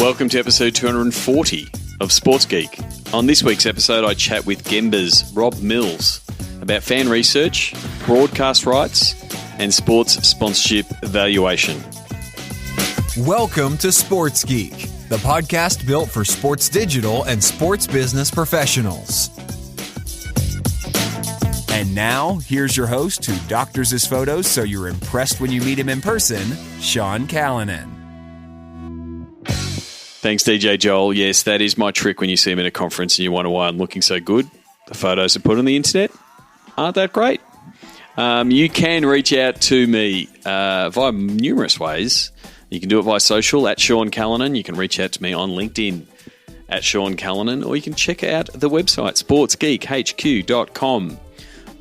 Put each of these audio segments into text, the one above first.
Welcome to episode 240 of Sports Geek. On this week's episode, I chat with Gemba's Rob Mills about fan research, broadcast rights, and sports sponsorship evaluation. Welcome to Sports Geek, the podcast built for sports digital and sports business professionals. And now, here's your host who doctors his photos so you're impressed when you meet him in person, Sean Callanan. Thanks, DJ Joel. Yes, that is my trick when you see me at a conference and you wonder why I'm looking so good. The photos are put on the internet aren't that great. You can reach out to me via numerous ways. You can do it via social at Sean Callanan. You can reach out to me on LinkedIn at Sean Callanan, or you can check out the website sportsgeekhq.com,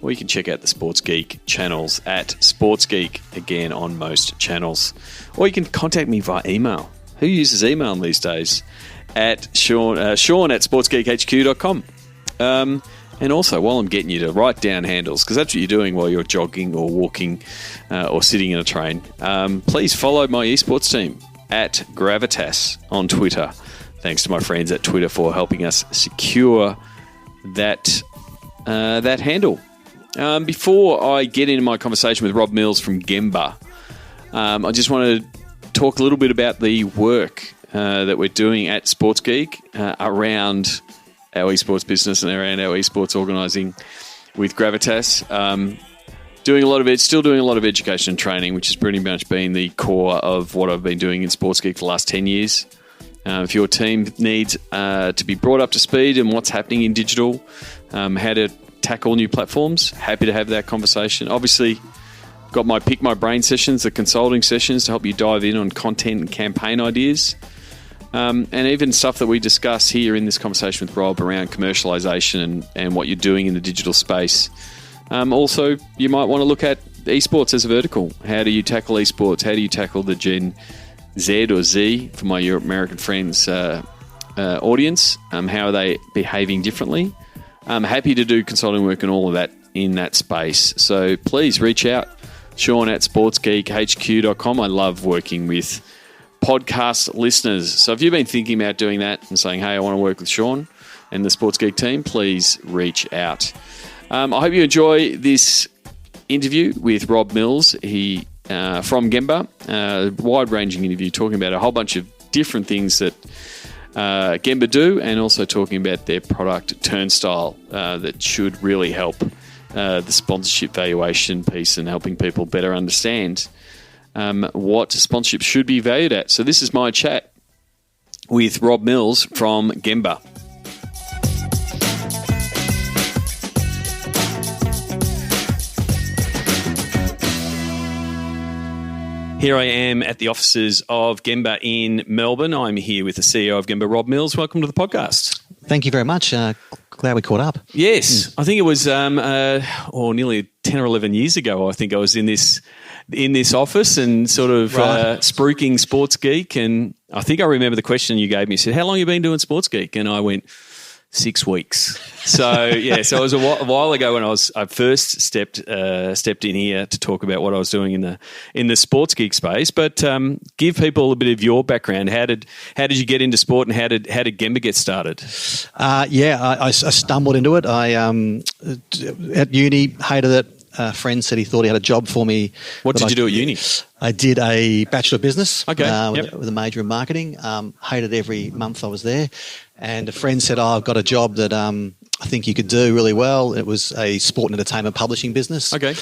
or you can check out the Sports Geek channels at Sports Geek, again on most channels, or you can contact me via email. Who uses email these days? At Sean at sportsgeekhq.com. And also, while I'm getting you to write down handles, because that's what you're doing while you're jogging or walking or sitting in a train, please follow my esports team at Gravitas on Twitter. Thanks to my friends at Twitter for helping us secure that handle. Before I get into my conversation with Rob Mills from Gemba, I just want to talk a little bit about the work that we're doing at Sports Geek around our esports business and around our esports organising with Gravitas. Still doing a lot of education and training, which has pretty much been the core of what I've been doing in Sports Geek for the last 10 years. If your team needs to be brought up to speed in what's happening in digital, how to tackle new platforms, happy to have that conversation. Obviously, got my Pick My Brain sessions, the consulting sessions to help you dive in on content and campaign ideas. And even stuff that we discuss here in this conversation with Rob around commercialization and what you're doing in the digital space. Also, you might want to look at esports as a vertical. How do you tackle esports? How do you tackle the Gen Z or Z for my Europe American friends audience? How are they behaving differently? I'm happy to do consulting work and all of that in that space. So please reach out, Sean at sportsgeekhq.com. I love working with podcast listeners. So if you've been thinking about doing that and saying, hey, I want to work with Sean and the Sports Geek team, please reach out. I hope you enjoy this interview with Rob Mills. He from Gemba, wide-ranging interview talking about a whole bunch of different things that Gemba do, and also talking about their product Turnstile that should really help the sponsorship valuation piece and helping people better understand what sponsorship should be valued at. So this is my chat with Rob Mills from Gemba. Here I am at the offices of Gemba in Melbourne. I'm here with the CEO of Gemba, Rob Mills. Welcome to the podcast. Thank you very much. Glad we caught up. Yes. I think it was nearly 10 or 11 years ago, I think I was in this office and sort of spruiking Sports Geek. And I think I remember the question you gave me. You said, how long have you been doing Sports Geek? And I went, 6 weeks. So yeah, so it was a while ago when I first stepped in here to talk about what I was doing in the Sports Geek space. But give people a bit of your background. How did you get into sport, and how did Gemba get started? I stumbled into it. I at uni hated it. A friend said he thought he had a job for me. What did you do at uni? I did a Bachelor of Business with a major in marketing. Hated every month I was there. And a friend said, I've got a job that I think you could do really well. It was a sport and entertainment publishing business. Okay.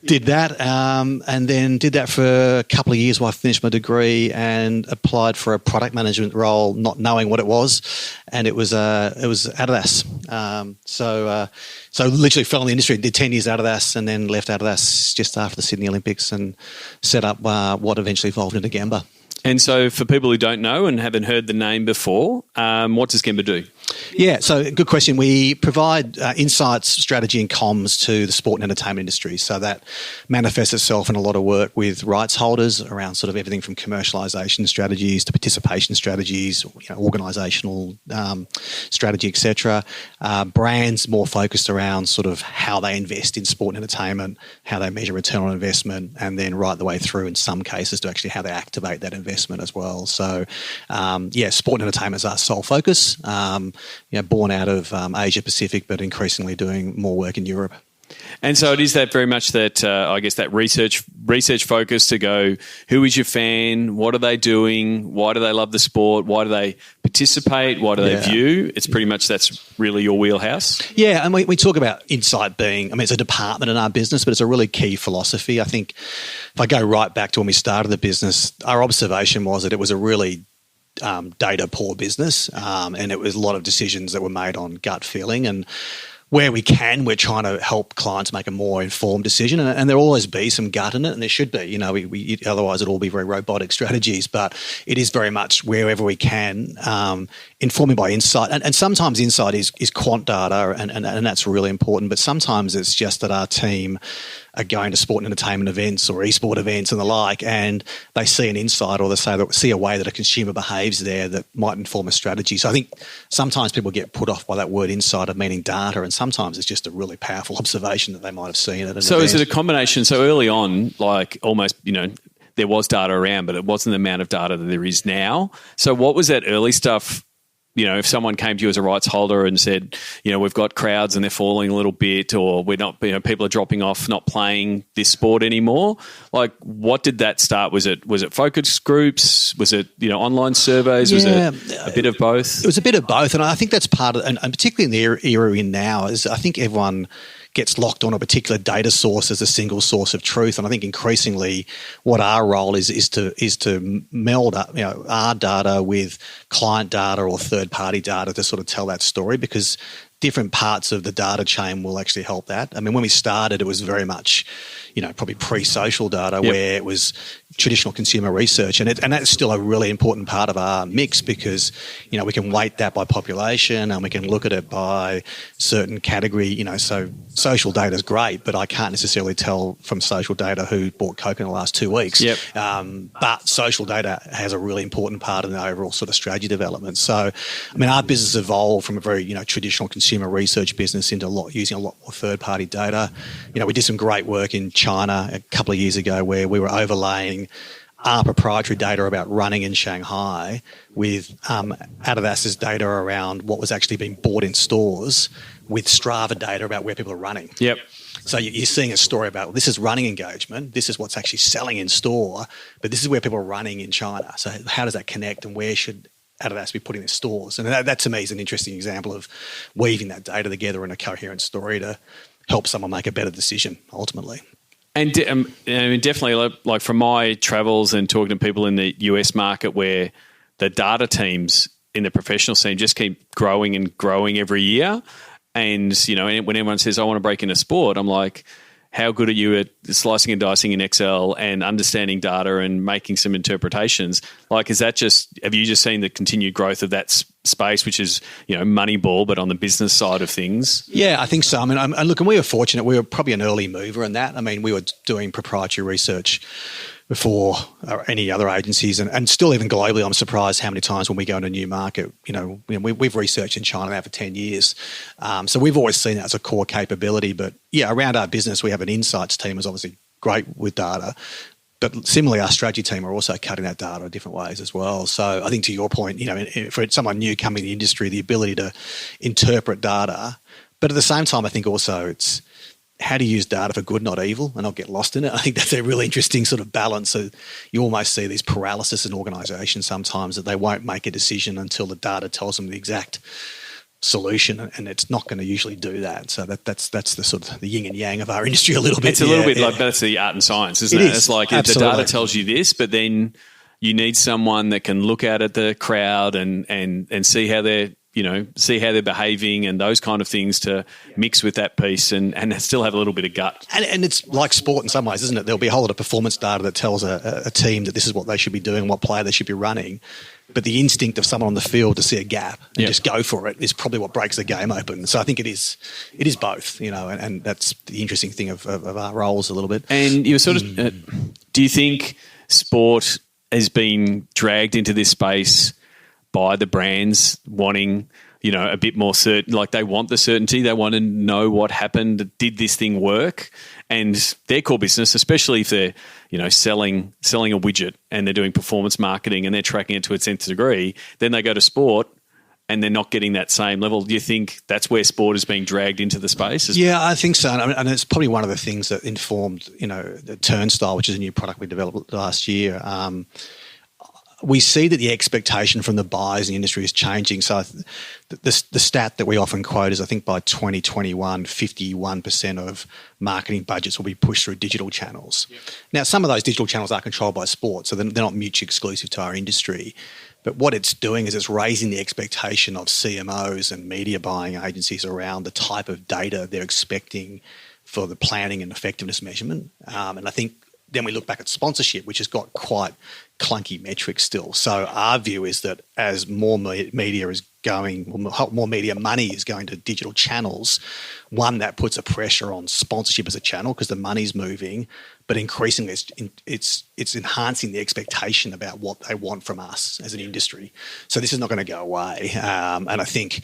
Did that and then did that for a couple of years while I finished my degree, and applied for a product management role, not knowing what it was. And it was Adidas. So literally fell in the industry, did 10 years Adidas, and then left Adidas just after the Sydney Olympics and set up what eventually evolved into Gemba. And so for people who don't know and haven't heard the name before, what does Gemba do? Yeah, so good question. We provide insights, strategy and comms to the sport and entertainment industry. So that manifests itself in a lot of work with rights holders around sort of everything from commercialisation strategies to participation strategies, organisational strategy, etc. Brands more focused around sort of how they invest in sport and entertainment, how they measure return on investment, and then right the way through in some cases to actually how they activate that investment investment as well. So, sport and entertainment is our sole focus. Born out of Asia Pacific, but increasingly doing more work in Europe. And so it is that very much that, I guess, that research focus to go, who is your fan? What are they doing? Why do they love the sport? Why do they participate? Why do they view? It's pretty much that's really your wheelhouse. Yeah, and we talk about insight being, it's a department in our business, but it's a really key philosophy. I think if I go right back to when we started the business, our observation was that it was a really data poor business, and it was a lot of decisions that were made on gut feeling. And where we can, we're trying to help clients make a more informed decision, and there'll always be some gut in it, and there should be. Otherwise it'll all be very robotic strategies. But it is very much wherever we can, informing by insight, and sometimes insight is quant data, and that's really important. But sometimes it's just that our team are going to sport and entertainment events or esport events and the like, and they see an insight or they see a way that a consumer behaves there that might inform a strategy. So I think sometimes people get put off by that word insight of meaning data, and sometimes it's just a really powerful observation that they might have seen at an So event. is it a combination? So early on, like almost, there was data around, but it wasn't the amount of data that there is now. So what was that early stuff? If someone came to you as a rights holder and said, we've got crowds and they're falling a little bit, or we're not, people are dropping off, not playing this sport anymore. Like, what did that start? Was it focus groups? Was it, online surveys? Was it a bit of both? It was a bit of both. And I think that's part of, and particularly in the era we're in now, is I think everyone gets locked on a particular data source as a single source of truth. And I think increasingly what our role is to meld up, our data with client data or third-party data to sort of tell that story, because different parts of the data chain will actually help that. I mean, when we started, it was very much, probably pre-social data, where it was traditional consumer research, and that's still a really important part of our mix, because we can weight that by population and we can look at it by certain category. So social data is great, but I can't necessarily tell from social data who bought Coke in the last 2 weeks. But social data has a really important part in the overall sort of strategy development. So, our business evolved from a very traditional consumer research business into using a lot more third-party data. We did some great work in China a couple of years ago where we were overlaying our proprietary data about running in Shanghai with Adidas's data around what was actually being bought in stores, with Strava data about where people are running. So you're seeing a story about, this is running engagement, this is what's actually selling in store, but this is where people are running in China. So how does that connect, and where should Adidas be putting in stores? And that to me is an interesting example of weaving that data together in a coherent story to help someone make a better decision ultimately. And definitely, like from my travels and talking to people in the US market, where the data teams in the professional scene just keep growing and growing every year. And, when everyone says, I want to break into sport, I'm like, how good are you at slicing and dicing in Excel and understanding data and making some interpretations? Like, have you just seen the continued growth of that space, which is, Moneyball, but on the business side of things? Yeah, I think so. And look, and we were fortunate. We were probably an early mover in that. We were doing proprietary research before any other agencies, and still even globally, I'm surprised how many times when we go into a new market, we've researched in China now for 10 years. So we've always seen that as a core capability. But around our business, we have an insights team who's obviously great with data. But similarly, our strategy team are also cutting that data in different ways as well. So I think to your point, for someone new coming in the industry, the ability to interpret data, but at the same time, I think also it's how to use data for good, not evil, and not get lost in it. I think that's a really interesting sort of balance. So you almost see these paralysis in organisations sometimes, that they won't make a decision until the data tells them the exact solution, and it's not going to usually do that. So that's the sort of the yin and yang of our industry a little bit. It's a little bit like that's the art and science, isn't it? It's like absolutely. The data tells you this, but then you need someone that can look out at the crowd and see how they're behaving and those kind of things to mix with that piece and still have a little bit of gut. And it's like sport in some ways, isn't it? There'll be a whole lot of performance data that tells a team that this is what they should be doing, what player they should be running. But the instinct of someone on the field to see a gap and just go for it is probably what breaks the game open. So I think it is both, and that's the interesting thing of our roles a little bit. And you were sort of, do you think sport has been dragged into this space by the brands wanting, a bit more certain. Like they want the certainty. They want to know what happened. Did this thing work? And their core business, especially if they're, selling a widget and they're doing performance marketing and they're tracking it to its nth degree, then they go to sport and they're not getting that same level. Do you think that's where sport is being dragged into the space? Yeah, I think so. And it's probably one of the things that informed, the Turnstile, which is a new product we developed last year. We see that the expectation from the buyers in the industry is changing. So the stat that we often quote is I think by 2021, 51% of marketing budgets will be pushed through digital channels. Yep. Now, some of those digital channels are controlled by sport, so they're not mutually exclusive to our industry. But what it's doing is it's raising the expectation of CMOs and media buying agencies around the type of data they're expecting for the planning and effectiveness measurement. And I think then we look back at sponsorship, which has got quite clunky metrics still. So our view is that as more media is going, more media money is going to digital channels, one, that puts a pressure on sponsorship as a channel because the money's moving, but increasingly it's enhancing the expectation about what they want from us as an industry. So this is not going to go away. And I think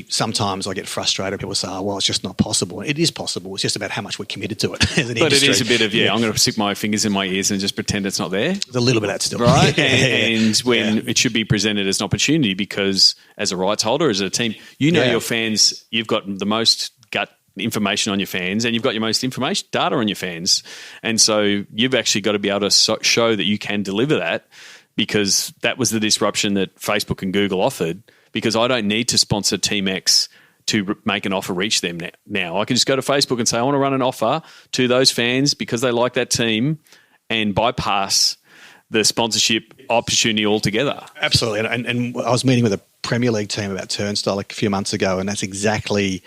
sometimes I get frustrated. People say, well, it's just not possible. It is possible. It's just about how much we're committed to it as an industry. But it is a bit of, I'm going to stick my fingers in my ears and just pretend it's not there. There's a little bit of that still. Right. And when it should be presented as an opportunity because as a rights holder, as a team, your fans, you've got the most gut information on your fans and you've got your most data on your fans. And so you've actually got to be able to show that you can deliver that because that was the disruption that Facebook and Google offered. Because I don't need to sponsor Team X to make an offer reach them now. I can just go to Facebook and say, I want to run an offer to those fans because they like that team and bypass the sponsorship opportunity altogether. Absolutely. And I was meeting with a Premier League team about Turnstile a few months ago, and that's exactly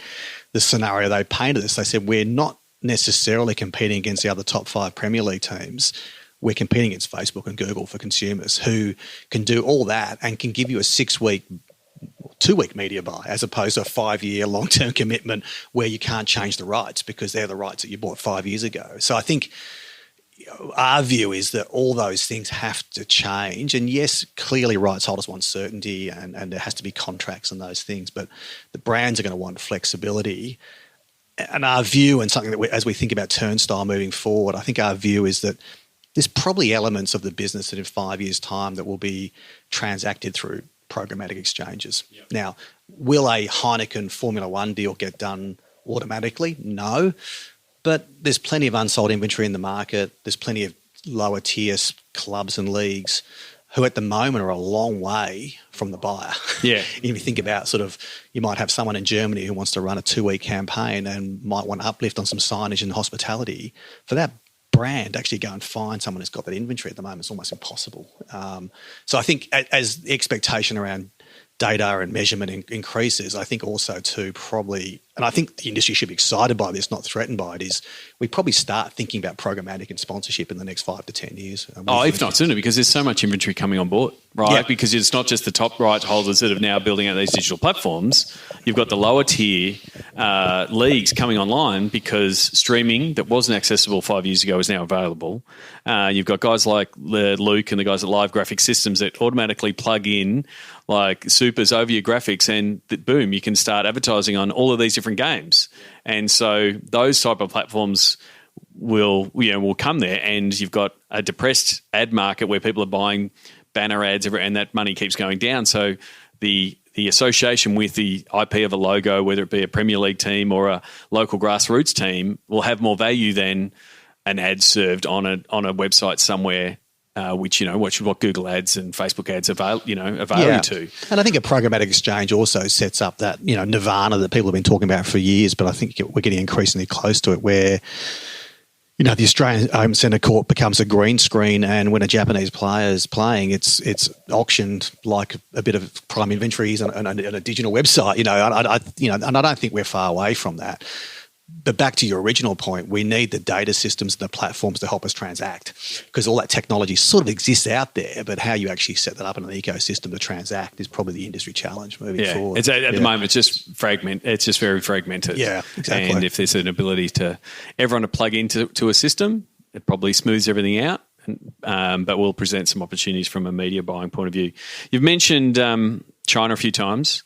the scenario they painted us. They said, we're not necessarily competing against the other top 5 Premier League teams. We're competing against Facebook and Google for consumers who can do all that and can give you a 6-week 2-week media buy as opposed to a 5-year long-term commitment where you can't change the rights because they're the rights that you bought 5 years ago. So I think our view is that all those things have to change. And yes, clearly rights holders want certainty and there has to be contracts and those things, but the brands are going to want flexibility. And our view and something that as we think about Turnstile moving forward, I think our view is that there's probably elements of the business that in 5 years' time that will be transacted through programmatic exchanges. Yep. Now, will a Heineken Formula One deal get done automatically? No. But there's plenty of unsold inventory in the market. There's plenty of lower tier clubs and leagues who at the moment are a long way from the buyer. Yeah. If you think about you might have someone in Germany who wants to run a 2-week campaign and might want to uplift on some signage and hospitality. For that brand actually go and find someone who's got that inventory at the moment, it's almost impossible. So I think as the expectation around data and measurement increases, I think also too probably, and I think the industry should be excited by this, not threatened by it, is we probably start thinking about programmatic and sponsorship in the next 5 to 10 years. If not sooner, because there's so much inventory coming on board, right? Yeah. Because it's not just the top rights holders that are now building out these digital platforms. You've got the lower tier leagues coming online because streaming that wasn't accessible 5 years ago is now available. You've got guys like Luke and the guys at Live Graphic Systems that automatically plug in like supers over your graphics and boom, you can start advertising on all of these different games. And so those type of platforms will come there, and you've got a depressed ad market where people are buying banner ads and that money keeps going down. So the association with the IP of a logo, whether it be a Premier League team or a local grassroots team, will have more value than an ad served on a website somewhere. Which what Google ads and Facebook ads avail you to. And I think a programmatic exchange also sets up that nirvana that people have been talking about for years, but I think we're getting increasingly close to it where the Australian Home Centre Court becomes a green screen, and when a Japanese player is playing, it's auctioned like a bit of prime inventories on a digital website. And I don't think we're far away from that. But back to your original point, we need the data systems and the platforms to help us transact, because all that technology sort of exists out there, but how you actually set that up in an ecosystem to transact is probably the industry challenge moving forward. It's at the moment, it's just it's just very fragmented. Yeah, exactly. And if there's an ability to everyone to plug into a system, it probably smooths everything out, but will present some opportunities from a media buying point of view. You've mentioned China a few times,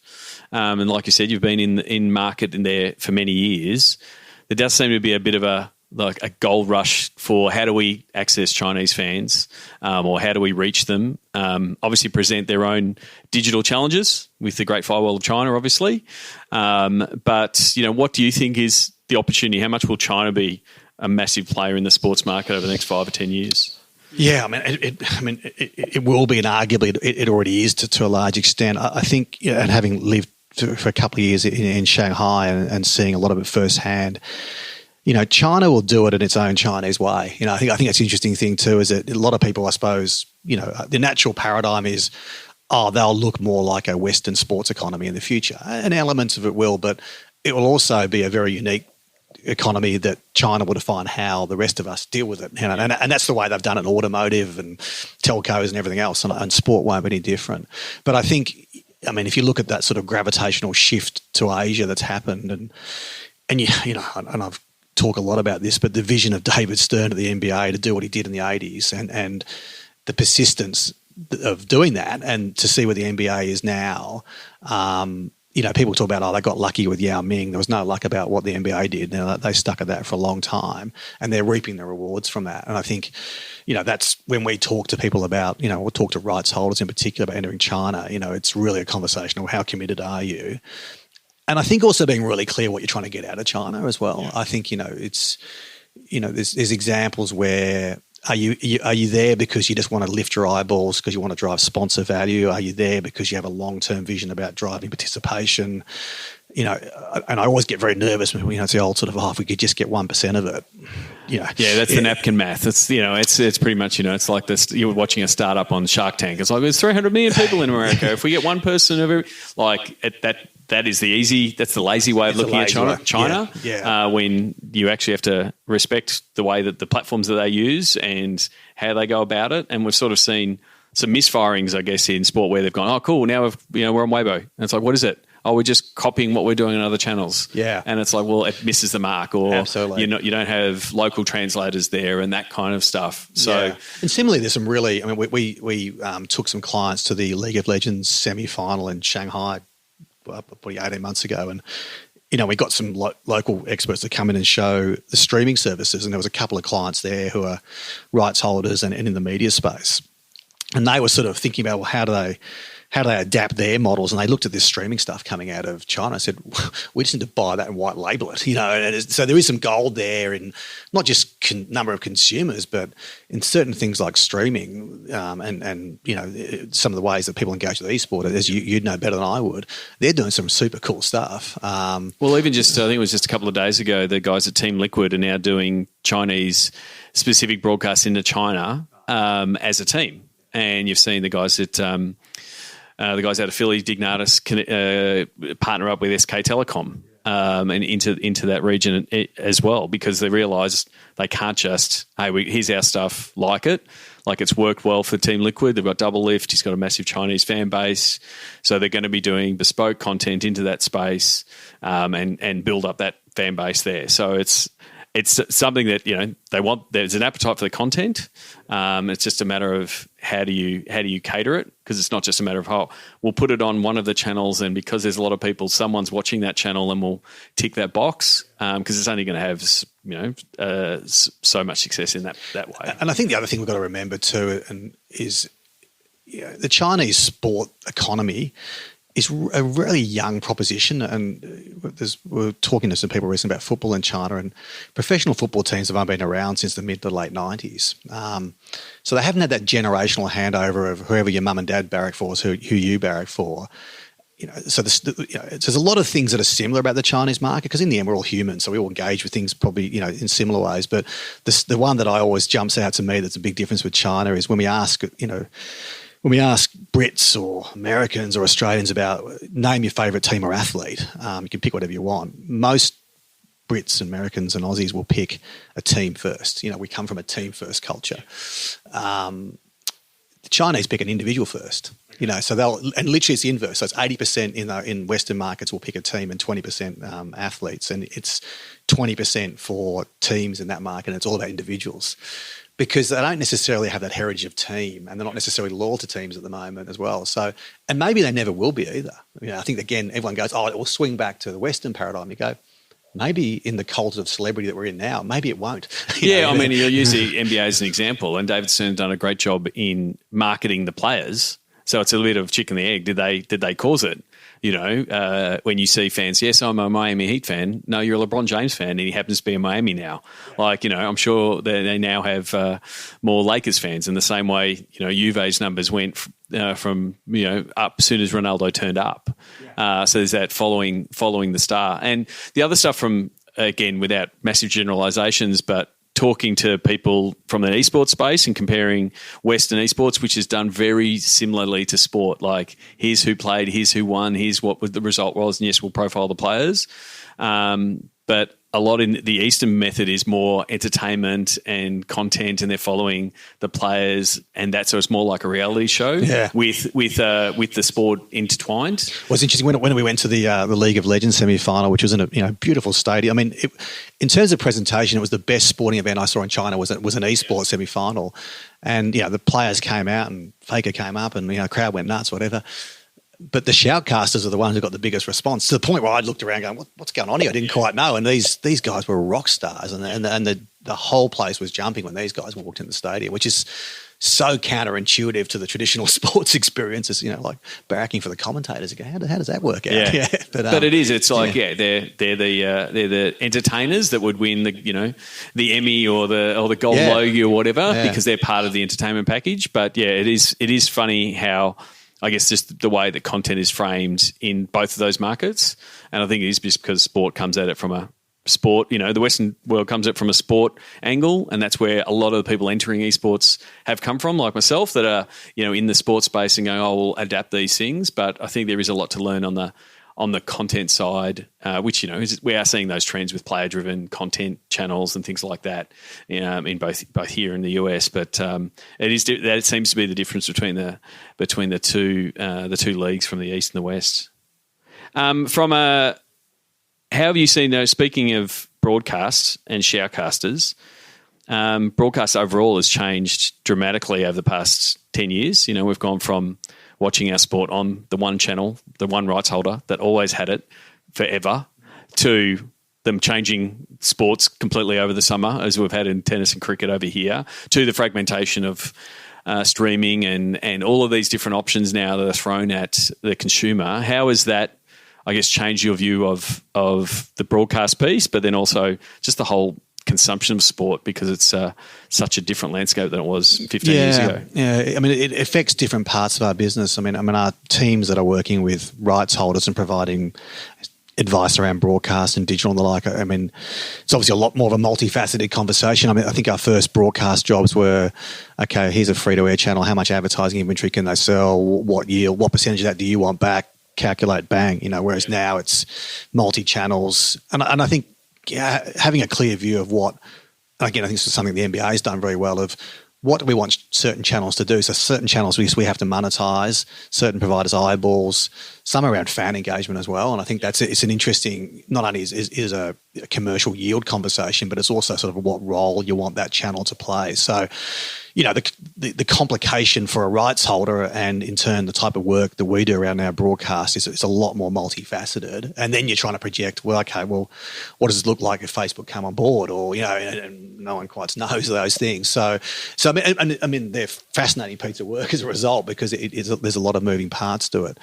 and like you said, you've been in market in there for many years. There does seem to be a bit of a gold rush for how do we access Chinese fans, or how do we reach them? Obviously, present their own digital challenges with the Great Firewall of China, obviously. But what do you think is the opportunity? How much will China be a massive player in the sports market over the next 5 or 10 years? Yeah, it will be, and arguably it already is to a large extent. I think, and having lived for a couple of years in Shanghai and seeing a lot of it firsthand, China will do it in its own Chinese way. I think that's the interesting thing too, is that a lot of people, I suppose, the natural paradigm is, they'll look more like a Western sports economy in the future, and elements of it will, but it will also be a very unique economy that China will define how the rest of us deal with it. And that's the way they've done it in automotive and telcos and everything else, and sport won't be any different. But I think, if you look at that sort of gravitational shift to Asia that's happened, and I've talk a lot about this, but the vision of David Stern at the NBA to do what he did in the 80s and the persistence of doing that, and to see where the NBA is now, people talk about, they got lucky with Yao Ming. There was no luck about what the NBA did. Now, they stuck at that for a long time, and they're reaping the rewards from that. And I think, that's when we talk to people about, we'll talk to rights holders in particular about entering China, it's really a conversation of how committed are you? And I think also being really clear what you're trying to get out of China as well. Yeah. I think, it's, there's examples where are you there because you just want to lift your eyeballs because you want to drive sponsor value? Are you there because you have a long-term vision about driving participation? And I always get very nervous when, it's the old sort of, if we could just get 1% of it. Yeah, that's the napkin math. It's, it's pretty much, it's like this, you're watching a startup on Shark Tank. It's like, there's 300 million people in America. If we get one person of every, that is that's the lazy way of looking at China. Yeah. When you actually have to respect the way that the platforms that they use and how they go about it. And we've sort of seen some misfirings, I guess, in sport where they've gone, oh, cool, now we're on Weibo. And it's like, what is it? Oh, we're just copying what we're doing on other channels. Yeah. And it's like, well, it misses the mark, or absolutely. You don't have local translators there and that kind of stuff. So, yeah. And similarly, there's some really, we took some clients to the League of Legends semi-final in Shanghai probably 18 months ago, and we got some local experts to come in and show the streaming services, and there was a couple of clients there who are rights holders and in the media space, and they were sort of thinking about, well, how do they adapt their models? And they looked at this streaming stuff coming out of China and said, we just need to buy that and white label it, And so there is some gold there in not just number of consumers, but in certain things like streaming, and some of the ways that people engage with esport, as you'd know better than I would. They're doing some super cool stuff. Well, even just, I think it was just a couple of days ago, the guys at Team Liquid are now doing Chinese specific broadcasts into China as a team. And you've seen the guys at the guys out of Philly, Dignatus, partner up with SK Telecom and into that region as well, because they realised they can't just, here's our stuff like it. Like, it's worked well for Team Liquid. They've got Double Lift. He's got a massive Chinese fan base. So they're going to be doing bespoke content into that space and build up that fan base there. So it's something that they want. There's an appetite for the content. It's just a matter of how do you cater it, because it's not just a matter of we'll put it on one of the channels, and because there's a lot of people, someone's watching that channel, and we'll tick that box because it's only going to have so much success in that way. And I think the other thing we've got to remember too, is the Chinese sport economy is a really young proposition, and we're talking to some people recently about football in China, and professional football teams have only been around since the mid to late 90s. So they haven't had that generational handover of whoever your mum and dad barrack for is who you barrack for. So there's a lot of things that are similar about the Chinese market, because in the end we're all human, so we all engage with things probably in similar ways. But the one that I always jumps out to me that's a big difference with China is when we ask Brits or Americans or Australians about name your favourite team or athlete, you can pick whatever you want. Most Brits, Americans and Aussies will pick a team first. We come from a team first culture. The Chinese pick an individual first. So and literally it's the inverse. So it's 80% in Western markets will pick a team and 20% athletes, and it's 20% for teams in that market, and it's all about individuals. because they don't necessarily have that heritage of team, and they're not necessarily loyal to teams at the moment as well. So, and maybe they never will be either. I think, again, everyone goes, oh, it will swing back to the Western paradigm. You go, maybe in the cult of celebrity that we're in now, maybe it won't. Yeah, I mean, you'll use the NBA as an example, and David Stern's done a great job in marketing the players. So it's a little bit of chicken and the egg. Did they cause it? When you see fans, yes, I'm a Miami Heat fan. No, you're a LeBron James fan, and he happens to be in Miami now. I'm sure they now have more Lakers fans in the same way, Juve's numbers went from up as soon as Ronaldo turned up. So there's that following the star. And the other stuff from, again, without massive generalizations, but talking to people from the esports space and comparing Western esports, which is done very similarly to sport. Like, here's who played, here's who won, here's what the result was, and yes, we'll profile the players. But a lot in the Eastern method is more entertainment and content, and they're following the players, and so it's more like a reality show with the sport intertwined. Well, it's interesting when we went to the League of Legends semi-final, which was in a beautiful stadium. I mean, in terms of presentation, it was the best sporting event I saw in China. Was an esports semi-final, and the players came out and Faker came up, and crowd went nuts, whatever. But the shoutcasters are the ones who got the biggest response, to the point where I looked around going, what's going on here? I didn't quite know. And these guys were rock stars, and the whole place was jumping when these guys walked in the stadium, which is so counterintuitive to the traditional sports experiences, like barracking for the commentators. Again, how does that work out? Yeah. But it is. It's like, they're the entertainers that would win the Emmy or the Gold Logie or whatever, because they're part of the entertainment package. But it is funny how, I guess, just the way that content is framed in both of those markets. And I think it is just because sport comes at it from a sport, the Western world comes at it from a sport angle, and that's where a lot of the people entering esports have come from, like myself, that are, in the sports space and going, oh, we'll adapt these things. But I think there is a lot to learn on the content side, which, we are seeing those trends with player-driven content channels and things like that in both here in the US. But that seems to be the difference between the two leagues from the East and the West. How have you seen, speaking of broadcasts and shoutcasters, broadcast overall has changed dramatically over the past 10 years. We've gone from watching our sport on the one channel, the one rights holder that always had it forever, to them changing sports completely over the summer, as we've had in tennis and cricket over here, to the fragmentation of streaming and all of these different options now that are thrown at the consumer. How has that, I guess, changed your view of the broadcast piece, but then also just the whole consumption of sport, because it's such a different landscape than it was 15 years ago? Yeah, I mean, it affects different parts of our business. I mean, our teams that are working with rights holders and providing advice around broadcast and digital and the like. I mean, it's obviously a lot more of a multifaceted conversation. I mean, I think our first broadcast jobs were, okay, here's a free-to-air channel. How much advertising inventory can they sell? What yield? What percentage of that do you want back? Calculate, bang. Whereas now it's multi-channels. And I think having a clear view of what, again, I think this is something the NBA has done very well, of what do we want certain channels to do. So certain channels we have to monetize, certain providers eyeballs, some around fan engagement as well. And I think it's an interesting, not only is a commercial yield conversation, but it's also sort of what role you want that channel to play. So, the complication for a rights holder, and in turn the type of work that we do around our broadcast is a lot more multifaceted. And then you're trying to project, what does it look like if Facebook come on board? Or, and no one quite knows those things. So I mean, they're fascinating piece of work as a result, because there's a lot of moving parts to it.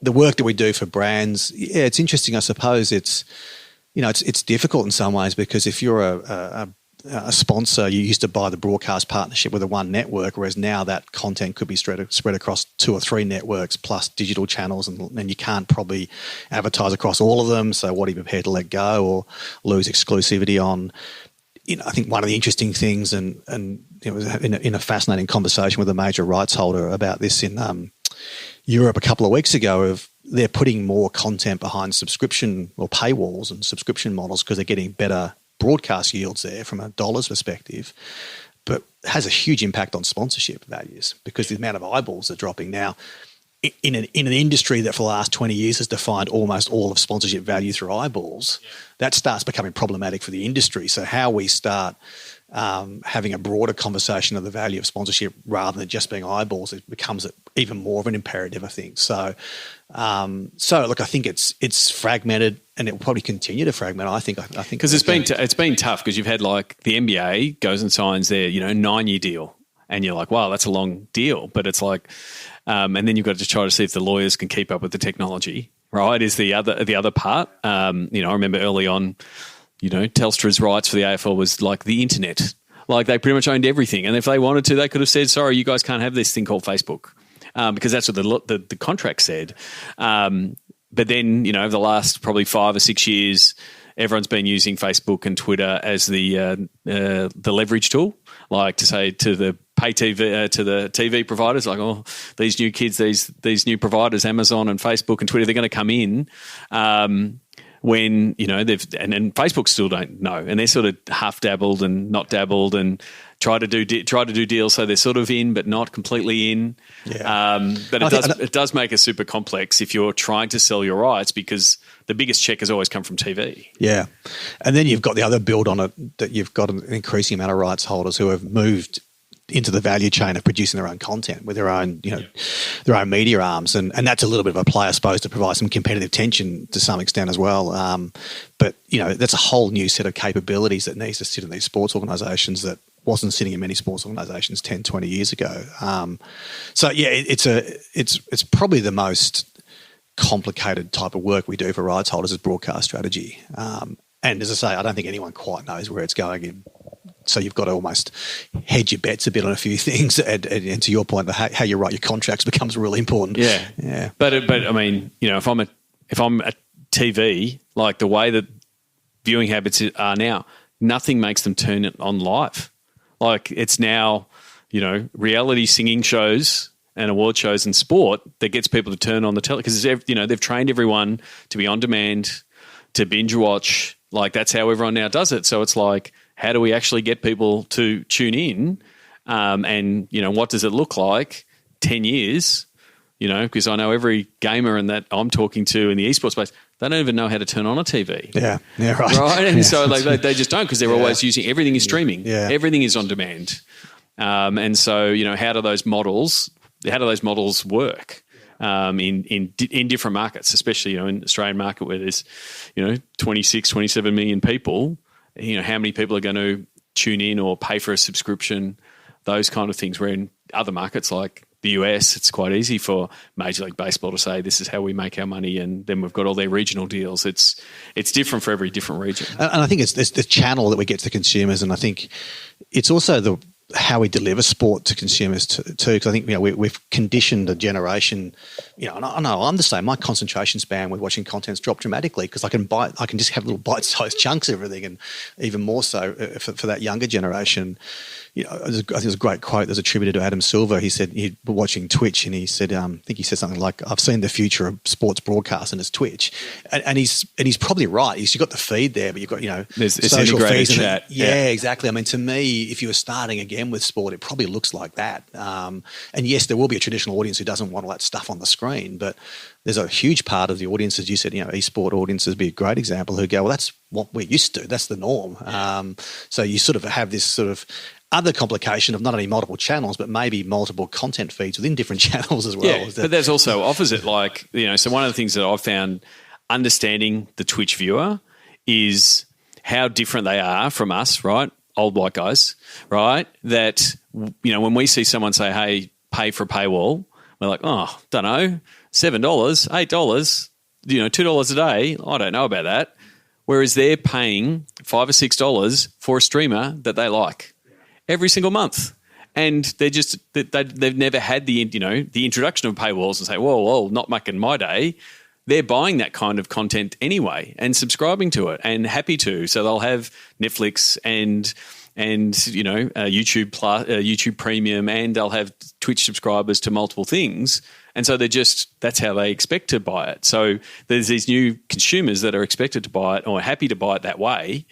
The work that we do for brands, it's interesting. I suppose it's difficult in some ways, because if you're a sponsor, you used to buy the broadcast partnership with a one network, whereas now that content could be spread across 2 or 3 networks plus digital channels, and you can't probably advertise across all of them. So what are you prepared to let go or lose exclusivity on? I think one of the interesting things, and it was in a fascinating conversation with a major rights holder about this in Europe a couple of weeks ago, of they're putting more content behind subscription or paywalls and subscription models because they're getting better broadcast yields there from a dollars perspective, but has a huge impact on sponsorship values, because the amount of eyeballs are dropping now in an industry that for the last 20 years has defined almost all of sponsorship value through eyeballs. That starts becoming problematic for the industry. So how we start having a broader conversation of the value of sponsorship rather than just being eyeballs, it becomes even more of an imperative, I think. So look, I think it's fragmented, and it will probably continue to fragment. I think because it's been tough because you've had like the NBA goes and signs their 9-year deal, and you're like, wow, that's a long deal, but it's like, and then you've got to try to see if the lawyers can keep up with the technology. Right, is the other part. I remember early on, Telstra's rights for the AFL was like the internet. Like they pretty much owned everything. And if they wanted to, they could have said, sorry, you guys can't have this thing called Facebook, because that's what the contract said. But then, over the last probably 5 or 6 years, everyone's been using Facebook and Twitter as the leverage tool, like to say to the pay TV, to the TV providers, like, oh, these new kids, these new providers, Amazon and Facebook and Twitter, they're going to come in when and Facebook still don't know, and they're sort of half dabbled and not dabbled and try to do deals, so they're sort of in but not completely in. Yeah. But it does make it super complex if you're trying to sell your rights, because the biggest check has always come from TV. Yeah, and then you've got the other build on it, that you've got an increasing amount of rights holders who have moved into the value chain of producing their own content with their own, their own media arms, and that's a little bit of a play, I suppose, to provide some competitive tension to some extent as well. But that's a whole new set of capabilities that needs to sit in these sports organisations that wasn't sitting in many sports organisations 10, 20 years ago. It's probably the most complicated type of work we do for rights holders is broadcast strategy. And as I say, I don't think anyone quite knows where it's going. So you've got to almost hedge your bets a bit on a few things. And to your point, how you write your contracts becomes really important. Yeah. But I mean, if I'm a TV, like the way that viewing habits are now, nothing makes them turn it on live. Like it's now, reality singing shows and award shows and sport that gets people to turn on the telly, because they've trained everyone to be on demand, to binge watch. Like that's how everyone now does it. So it's like, how do we actually get people to tune in? And what does it look like 10 years? Because I know every gamer and that I'm talking to in the esports space, they don't even know how to turn on a TV. Yeah, right. Right, and so they just don't, because they're always using, everything is streaming. Yeah. Everything is on demand. And so, how do those models work in different markets, especially, in the Australian market where there's, 26, 27 million people, how many people are going to tune in or pay for a subscription, those kind of things, where in other markets like the US, it's quite easy for Major League Baseball to say this is how we make our money, and then we've got all their regional deals. It's different for every different region. And I think it's the channel that we get to consumers, and I think it's also how we deliver sport to consumers too. Because I think we've conditioned a generation. And I know I'm the same. My concentration span with watching content's dropped dramatically because I can just have little bite-sized chunks of everything, and even more so for that younger generation. I think there's a great quote that's attributed to Adam Silver. He said he'd been watching Twitch, and he said, I think he said something like, "I've seen the future of sports broadcast, and it's Twitch." And he's probably right. You've got the feed there, but you've got there's social integrated feeds. Chat. Yeah, exactly. I mean, to me, if you were starting again with sport, it probably looks like that. And yes, there will be a traditional audience who doesn't want all that stuff on the screen, but there's a huge part of the audience, as you said, esport audiences would be a great example, who go, well, that's what we're used to. That's the norm. So you sort of have this sort of other complication of not only multiple channels, but maybe multiple content feeds within different channels as well. Yeah, but there's also opposite, so one of the things that I've found understanding the Twitch viewer is how different they are from us, right? Old white guys, right? That, when we see someone say, hey, pay for a paywall, we're like, oh, don't know, $7, $8, $2 a day. I don't know about that. Whereas they're paying $5 or $6 for a streamer that they like every single month. And they've never had the introduction of paywalls and say, whoa, not much in my day. They're buying that kind of content anyway and subscribing to it and happy to. So they'll have Netflix and YouTube Plus, YouTube Premium, and they'll have Twitch subscribers to multiple things. And so that's how they expect to buy it. So there's these new consumers that are expected to buy it or happy to buy it that way.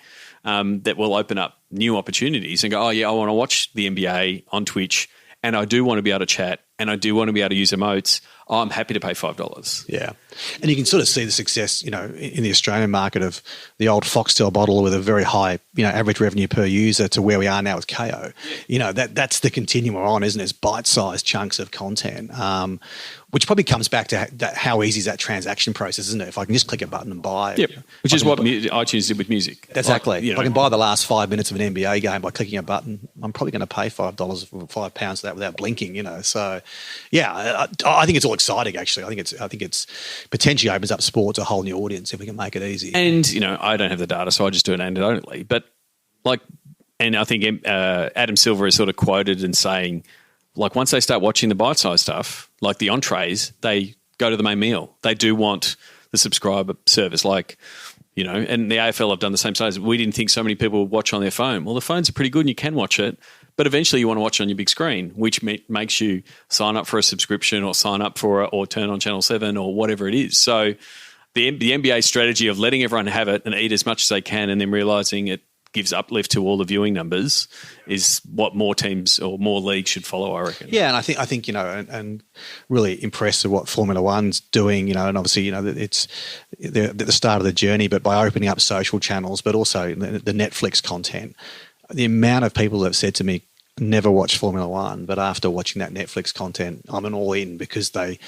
That will open up new opportunities and go, oh, yeah, I want to watch the NBA on Twitch, and I do want to be able to chat and I do want to be able to use emotes, I'm happy to pay $5. Yeah. And you can sort of see the success, in the Australian market of the old Foxtel bottle with a very high, average revenue per user to where we are now with KO. That's the continuum we're on, isn't it? It's bite-sized chunks of content, which probably comes back to how easy is that transaction process, isn't it? If I can just click a button and buy. Yep. Which is what iTunes did with music. Exactly. If I can buy the last 5 minutes of an NBA game by clicking a button, I'm probably going to pay $5 or £5 for that without blinking, So, yeah, I think it's all exciting, actually. I think it's potentially opens up sport to a whole new audience if we can make it easy. And, I don't have the data, so I just do it anecdotally. But, and I think Adam Silver is sort of quoted in saying, once they start watching the bite-sized stuff, like the entrees, they go to the main meal. They do want the subscriber service, and the AFL have done the same size. We didn't think so many people would watch on their phone. Well, the phones are pretty good and you can watch it, but eventually you want to watch it on your big screen, which makes you sign up for a subscription or sign up or turn on Channel 7 or whatever it is. So the NBA strategy of letting everyone have it and eat as much as they can and then realising it gives uplift to all the viewing numbers is what more teams or more leagues should follow, I reckon. Yeah, and I think and really impressed with what Formula One's doing, and obviously, it's they're at the start of the journey, but by opening up social channels, but also the Netflix content, the amount of people that have said to me, never watched Formula One, but after watching that Netflix content, I'm an all in because they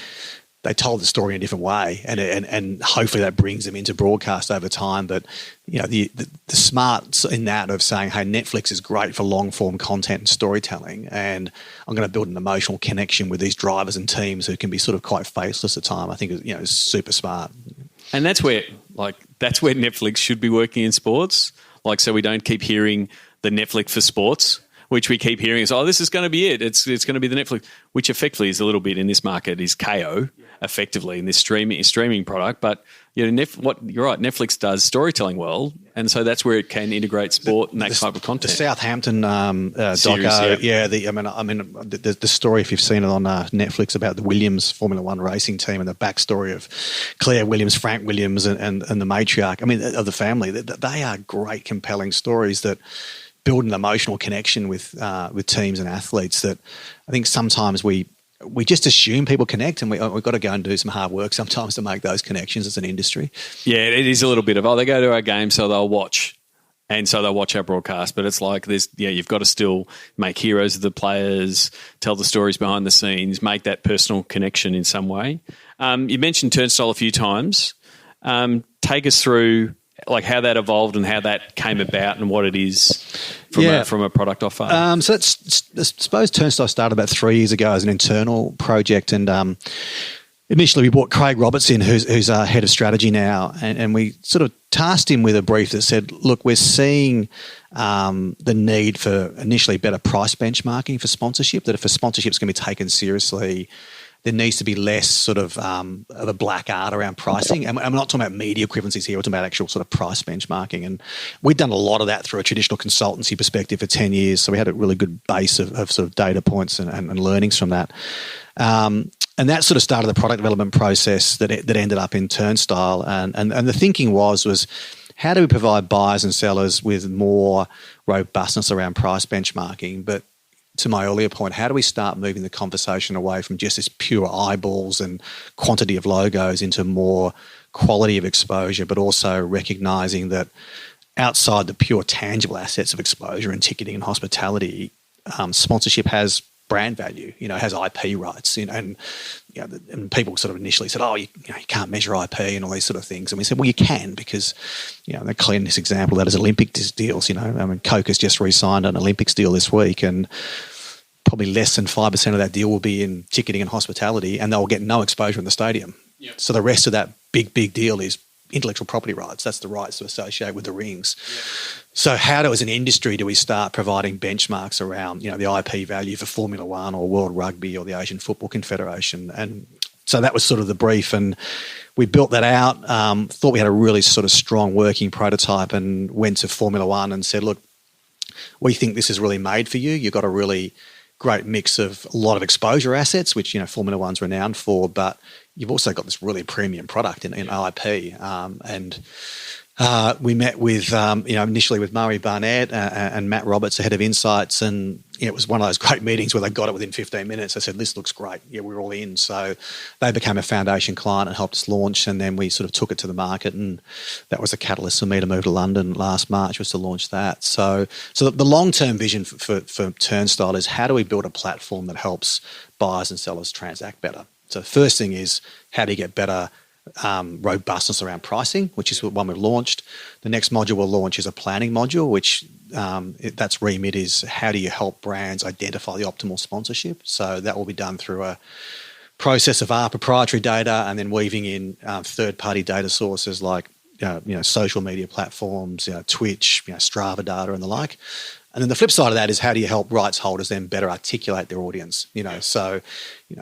told the story in a different way, and hopefully that brings them into broadcast over time. But the smarts in that of saying, hey, Netflix is great for long form content and storytelling, and I'm going to build an emotional connection with these drivers and teams who can be sort of quite faceless at time. I think is super smart. And that's where Netflix should be working in sports. So we don't keep hearing the Netflix for sports, which we keep hearing is, this is going to be it. It's going to be the Netflix, which effectively is a little bit in this market is KO, effectively in this streaming product. But you're right, Netflix does storytelling well, and so that's where it can integrate sport and that type of content. The Southampton series, doco, the story, if you've seen it on Netflix, about the Williams Formula One racing team and the backstory of Claire Williams, Frank Williams, and the matriarch. Of the family. They are great, compelling stories that build an emotional connection with teams and athletes that I think sometimes we just assume people connect, and we've got to go and do some hard work sometimes to make those connections as an industry. Yeah, it is a little bit of, they go to our game so they'll watch, and so they'll watch our broadcast. But it's you've got to still make heroes of the players, tell the stories behind the scenes, make that personal connection in some way. You mentioned Turnstile a few times. Take us through how that evolved and how that came about and what it is from a product offer. So I suppose Turnstile started about 3 years ago as an internal project, and initially we brought Craig Roberts in, who's our head of strategy now, and we sort of tasked him with a brief that said, look, we're seeing the need for initially better price benchmarking for sponsorship, that if a sponsorship's going to be taken seriously, there needs to be less sort of a black art around pricing. And I'm not talking about media equivalencies here, we're talking about actual sort of price benchmarking. And we'd done a lot of that through a traditional consultancy perspective for 10 years. So we had a really good base of sort of data points and learnings from that. And that sort of started the product development process that ended up in Turnstile. And the thinking was how do we provide buyers and sellers with more robustness around price benchmarking, but to my earlier point, how do we start moving the conversation away from just this pure eyeballs and quantity of logos into more quality of exposure, but also recognising that outside the pure tangible assets of exposure and ticketing and hospitality, sponsorship has brand value, has IP rights, and people sort of initially said, you can't measure IP and all these sort of things. And we said, well, you can, because, the cleanest example of that is Olympic deals. Coke has just re-signed an Olympics deal this week, and probably less than 5% of that deal will be in ticketing and hospitality, and they'll get no exposure in the stadium. Yep. So the rest of that big deal is intellectual property rights. That's the rights to associate with the rings. Yep. So how as an industry do we start providing benchmarks around, the IP value for Formula One or World Rugby or the Asian Football Confederation? And so that was sort of the brief, and we built that out, thought we had a really sort of strong working prototype, and went to Formula One and said, look, we think this is really made for you. You've got a really great mix of a lot of exposure assets, which, Formula One's renowned for, but you've also got this really premium product in IP. We met with, initially with Murray Barnett and Matt Roberts, the head of Insights, and it was one of those great meetings where they got it within 15 minutes. I said, this looks great. Yeah, we're all in. So they became a foundation client and helped us launch, and then we sort of took it to the market, and that was a catalyst for me to move to London last March, was to launch that. So the long-term vision for Turnstile is, how do we build a platform that helps buyers and sellers transact better? So the first thing is, how do you get better robustness around pricing, which is one we've launched. The next module we'll launch is a planning module, which that's remit is, how do you help brands identify the optimal sponsorship? So that will be done through a process of our proprietary data and then weaving in third-party data sources like social media platforms, Twitch, Strava data and the like. And then the flip side of that is, how do you help rights holders then better articulate their audience? So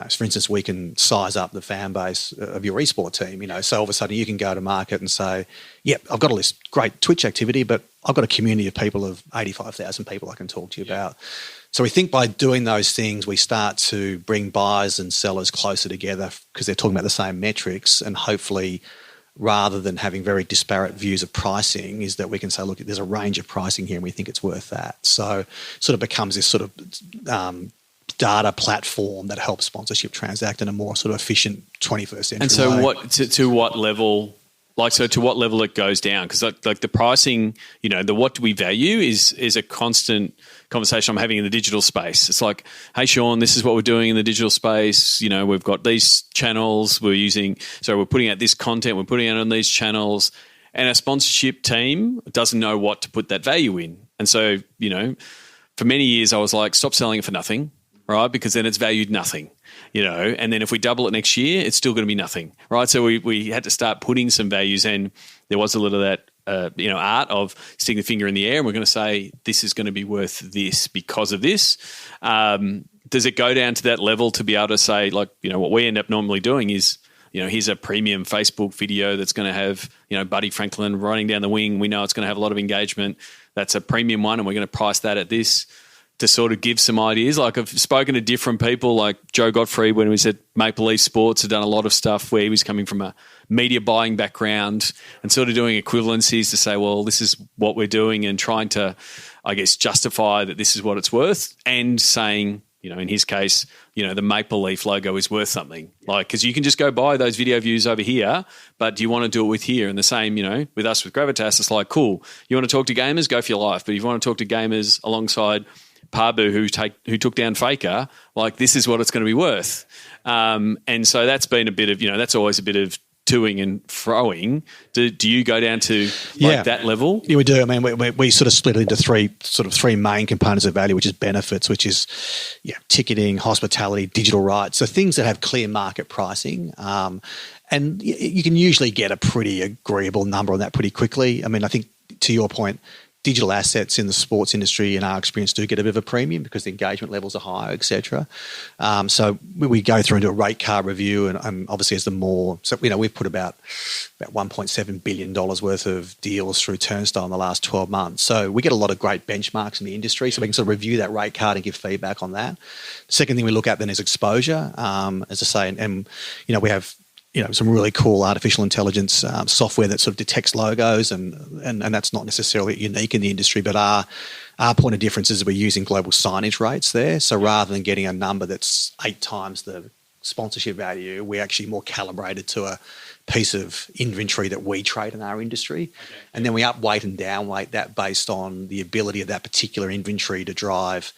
for instance, we can size up the fan base of your esport team. So all of a sudden you can go to market and say, yep, I've got all this great Twitch activity, but I've got a community of people of 85,000 people I can talk to you about. So we think by doing those things, we start to bring buyers and sellers closer together because they're talking about the same metrics, and hopefully, rather than having very disparate views of pricing, is that we can say, look, there's a range of pricing here and we think it's worth that. So it sort of becomes this sort of data platform that helps sponsorship transact in a more sort of efficient 21st century And so way. to what level, to what level it goes down? Because like the pricing, the what do we value is a constant conversation I'm having in the digital space. It's like, hey, Sean, this is what we're doing in the digital space. We've got these channels we're putting out this content, we're putting it on these channels, and our sponsorship team doesn't know what to put that value in. And so, for many years I was like, stop selling it for nothing, right? Because then it's valued nothing, and then if we double it next year, it's still going to be nothing, right? So we had to start putting some values, and there was a little of that art of sticking the finger in the air, and we're going to say, this is going to be worth this because of this. Does it go down to that level to be able to say, like, what we end up normally doing is, here's a premium Facebook video that's going to have, Buddy Franklin running down the wing. We know it's going to have a lot of engagement. That's a premium one, and we're going to price that at this, to sort of give some ideas. Like, I've spoken to different people, like Joe Godfrey, when he was at Maple Leaf Sports, had done a lot of stuff where he was coming from a media buying background and sort of doing equivalencies to say, well, this is what we're doing, and trying to, I guess, justify that this is what it's worth, and saying, in his case, the Maple Leaf logo is worth something. Like, because you can just go buy those video views over here, but do you want to do it with here? And the same, with us with Gravitas, it's like, cool, you want to talk to gamers, go for your life. But if you want to talk to gamers alongside Pabu, who took down Faker, like, this is what it's going to be worth. And so that's been a bit of, that's always a bit of toing and froing. Do you go down to that level? Yeah, we do. I mean, we sort of split it into three main components of value, which is benefits, which is ticketing, hospitality, digital rights. So things that have clear market pricing. And you can usually get a pretty agreeable number on that pretty quickly. I mean, I think, to your point, digital assets in the sports industry, in our experience, do get a bit of a premium because the engagement levels are higher, etc. So we go through and do a rate card review, and obviously as the more, so we've put about $1.7 billion worth of deals through Turnstile in the last 12 months. So we get a lot of great benchmarks in the industry, so we can sort of review that rate card and give feedback on that. The second thing we look at then is exposure, as I say, and we have some really cool artificial intelligence software that sort of detects logos, and that's not necessarily unique in the industry, but our point of difference is we're using global signage rates there. So rather than getting a number that's 8 times the sponsorship value, we're actually more calibrated to a piece of inventory that we trade in our industry. Okay. And then we upweight and downweight that based on the ability of that particular inventory to drive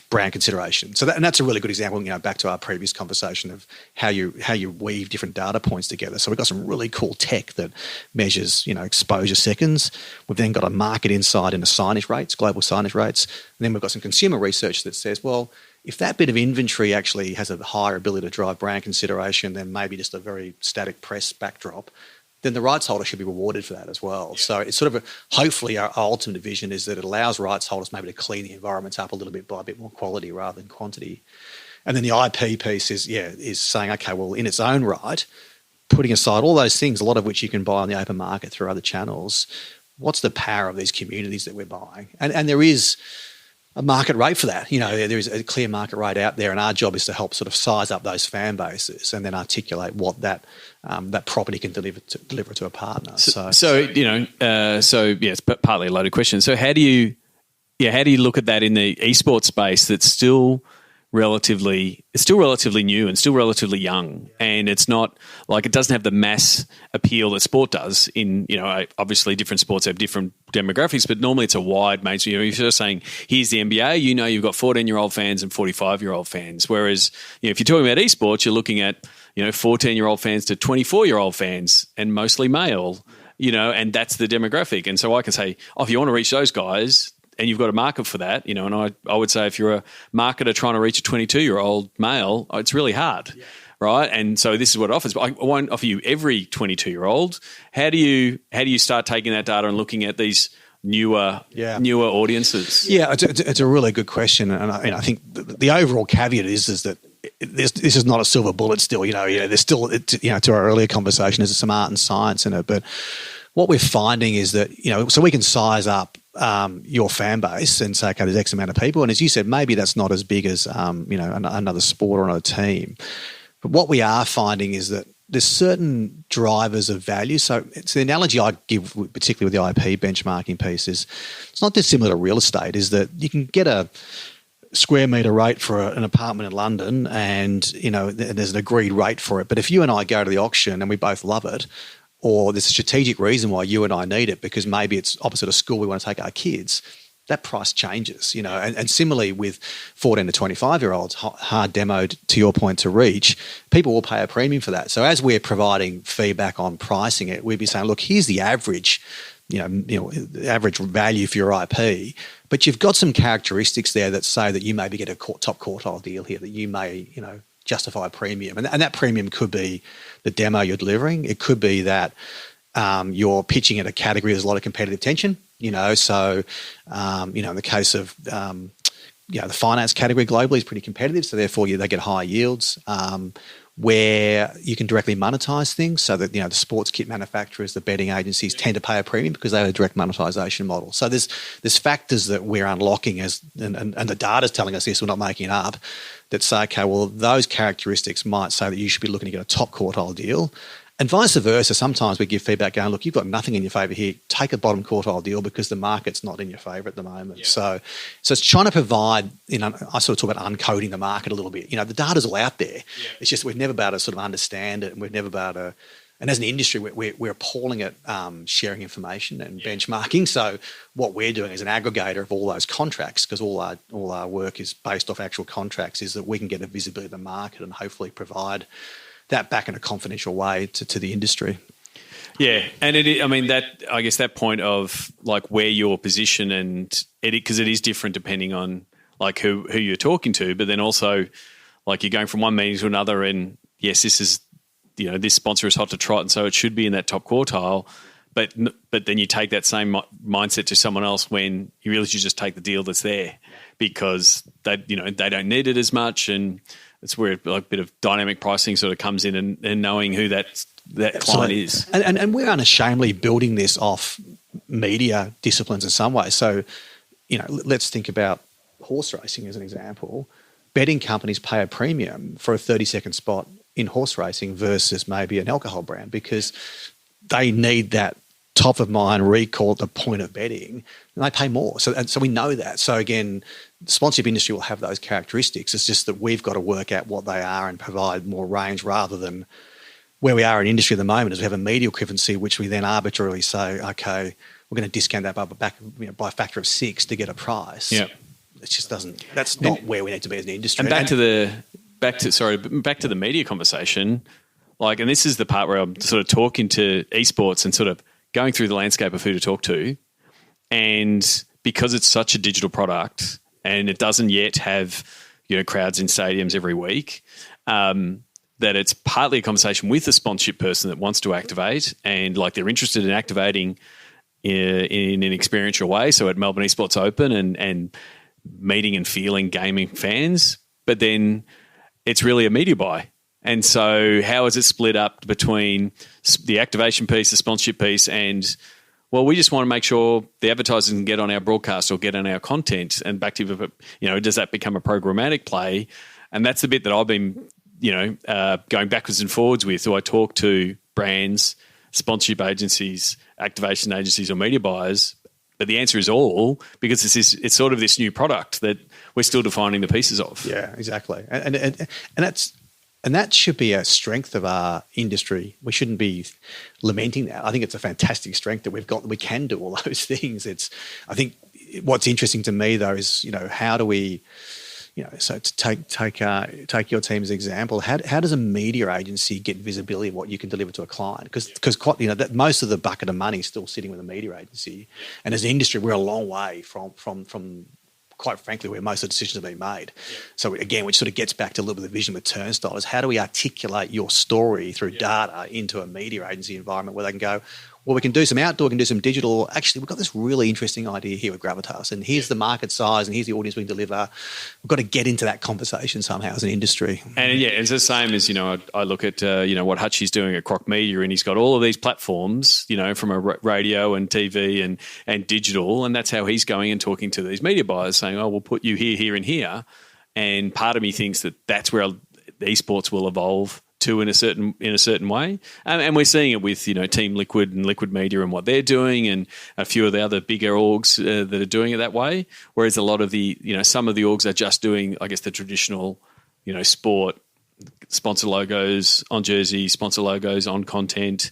brand consideration. So that's a really good example, back to our previous conversation of how you weave different data points together. So we've got some really cool tech that measures, exposure seconds. We've then got a market insight into signage rates, global signage rates. And then we've got some consumer research that says, well, if that bit of inventory actually has a higher ability to drive brand consideration than maybe just a very static press backdrop, then the rights holder should be rewarded for that as well. Yeah. So it's sort of hopefully our ultimate vision is that it allows rights holders maybe to clean the environments up a little bit by a bit more quality rather than quantity. And then the IP piece is saying, okay, well, in its own right, putting aside all those things, a lot of which you can buy on the open market through other channels, what's the power of these communities that we're buying? And there is a market rate for that. There is a clear market rate out there, and our job is to help sort of size up those fan bases and then articulate what that property can deliver to a partner. So it's partly a loaded question. So how do you look at that in the esports space that's still relatively new and still relatively young, and it's not like it doesn't have the mass appeal that sport does. In obviously different sports have different demographics, but normally it's a wide mainstream. If you're saying here's the NBA, you've got 14-year-old fans and 45-year-old fans, whereas if you're talking about esports, you're looking at 14-year-old fans to 24-year-old fans, and mostly male. And that's the demographic. And so I can say, if you want to reach those guys, and you've got a market for that, and I would say if you're a marketer trying to reach a 22-year-old male, it's really hard, right? And so this is what it offers. But I won't offer you every 22-year-old. How do you start taking that data and looking at these newer audiences? Yeah, it's a really good question, and I think the overall caveat is that this is not a silver bullet. Still, there's still to our earlier conversation, there's some art and science in it, but what we're finding is that, so we can size up your fan base and say, okay, there's X amount of people. And as you said, maybe that's not as big as, another sport or another team. But what we are finding is that there's certain drivers of value. So it's the analogy I give, particularly with the IP benchmarking piece, is it's not dissimilar to real estate, is that you can get a square metre rate for an apartment in London and, there's an agreed rate for it. But if you and I go to the auction and we both love it, or there's a strategic reason why you and I need it because maybe it's opposite a school we want to take our kids, that price changes, And similarly with 14 to 25-year-olds, hard demoed, to your point, to reach, people will pay a premium for that. So as we're providing feedback on pricing it, we'd be saying, look, here's the average, average value for your IP, but you've got some characteristics there that say that you maybe get a top quartile deal here, that you may, justify a premium. And that premium could be the demo you're delivering. It could be that you're pitching at a category there's a lot of competitive tension, So, in the case of, the finance category globally is pretty competitive, so therefore they get high yields. Where you can directly monetize things, so that the sports kit manufacturers, the betting agencies tend to pay a premium because they have a direct monetization model. So there's factors that we're unlocking and the data's telling us this, we're not making it up, that say, okay, well, those characteristics might say that you should be looking to get a top quartile deal. And vice versa, sometimes we give feedback going, look, you've got nothing in your favour here. Take a bottom quartile deal because the market's not in your favour at the moment. Yeah. So it's trying to provide, I sort of talk about uncoding the market a little bit. The data's all out there. Yeah. It's just we've never been able to sort of understand it, and we've never been able to, and as an industry, we're appalling at sharing information and benchmarking. So what we're doing as an aggregator of all those contracts, because all our work is based off actual contracts, is that we can get a visibility of the market and hopefully provide that back in a confidential way to the industry. Yeah, and I guess that point of like where your position and because it is different depending on like who you're talking to, but then also like you're going from one meeting to another, and yes, this is this sponsor is hot to trot, and so it should be in that top quartile. But then you take that same mindset to someone else when you really should just take the deal that's there because they don't need it as much, and it's where a bit of dynamic pricing sort of comes in and knowing who that client is. And we're unashamedly building this off media disciplines in some way. So, let's think about horse racing as an example. Betting companies pay a premium for a 30-second spot in horse racing versus maybe an alcohol brand because they need that top of mind recall at the point of betting, and they pay more. So we know that. So again, the sponsorship industry will have those characteristics. It's just that we've got to work out what they are and provide more range rather than where we are in industry at the moment is we have a media equivalency which we then arbitrarily say, okay, we're going to discount that by a factor of 6 to get a price. Yeah. It just doesn't. That's not where we need to be as an industry. And back to the media conversation. Like, and this is the part where I'm sort of talking to esports and sort of going through the landscape of who to talk to, and because it's such a digital product and it doesn't yet have crowds in stadiums every week, that it's partly a conversation with a sponsorship person that wants to activate and like they're interested in activating in an experiential way. So at Melbourne Esports Open and meeting and feeling gaming fans, but then it's really a media buy. And so how is it split up between the activation piece, the sponsorship piece, and well, we just want to make sure the advertisers can get on our broadcast or get on our content. And back to, does that become a programmatic play? And that's the bit that I've been, going backwards and forwards with. Do I talk to brands, sponsorship agencies, activation agencies, or media buyers? But the answer is all, because it's sort of this new product that we're still defining the pieces of. Yeah, exactly. And that should be a strength of our industry. We shouldn't be lamenting that. I think it's a fantastic strength that we've got. We can do all those things. I think what's interesting to me though is, how do we, so to take your team as an example, how does a media agency get visibility of what you can deliver to a client? Because that most of the bucket of money is still sitting with a media agency, and as an industry, we're a long way from quite frankly, where most of the decisions are being made. Yeah. So again, which sort of gets back to a little bit of the vision with Turnstile, is how do we articulate your story through data into a media agency environment where they can go, well, we can do some outdoor, we can do some digital. Actually, we've got this really interesting idea here with Gravitas, and here's the market size, and here's the audience we can deliver. We've got to get into that conversation somehow as an industry. And it's the same as, I look at, what Hutchie's doing at Croc Media, and he's got all of these platforms, from a radio and TV and digital, and that's how he's going and talking to these media buyers saying, oh, we'll put you here, here, and here. And part of me thinks that that's where esports will evolve to in a certain way, and we're seeing it with Team Liquid and Liquid Media and what they're doing, and a few of the other bigger orgs that are doing it that way. Whereas a lot of the some of the orgs are just doing, I guess, the traditional sport sponsor logos on jerseys, sponsor logos on content,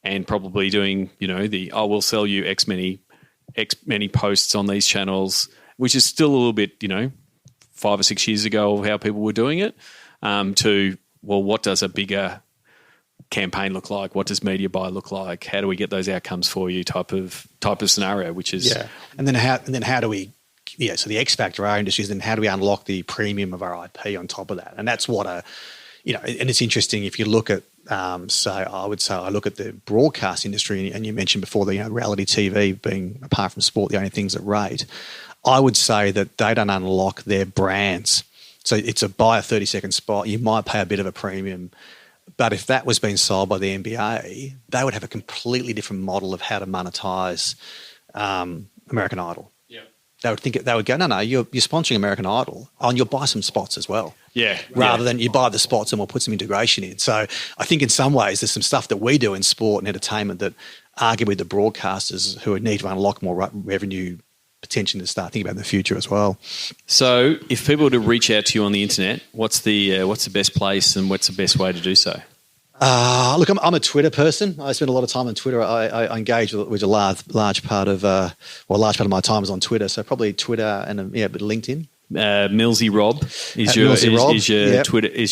and probably doing we'll sell you X many posts on these channels, which is still a little bit 5 or 6 years ago of how people were doing it. To well, what does a bigger campaign look like? What does media buy look like? How do we get those outcomes for you? Type of scenario, which is and then how do we? Yeah, so the X factor of our industry is then how do we unlock the premium of our IP on top of that? And that's what and it's interesting if you look at I would say I look at the broadcast industry, and you mentioned before the reality TV being, apart from sport, the only things that rate. I would say that they don't unlock their brands. So it's buy a 30-second spot. You might pay a bit of a premium, but if that was being sold by the NBA, they would have a completely different model of how to monetize American Idol. Yeah, they would go, no, you're sponsoring American Idol, and you'll buy some spots as well. Yeah, rather than you buy the spots and we'll put some integration in. So I think in some ways there's some stuff that we do in sport and entertainment that arguably the broadcasters who need to unlock more revenue potentially to start thinking about in the future as well. So if people were to reach out to you on the internet, what's the best place and what's the best way to do so? Look, I'm a Twitter person. I spend a lot of time on Twitter. I engage with a large part of my time is on Twitter. So probably Twitter and but LinkedIn. Millsy Rob is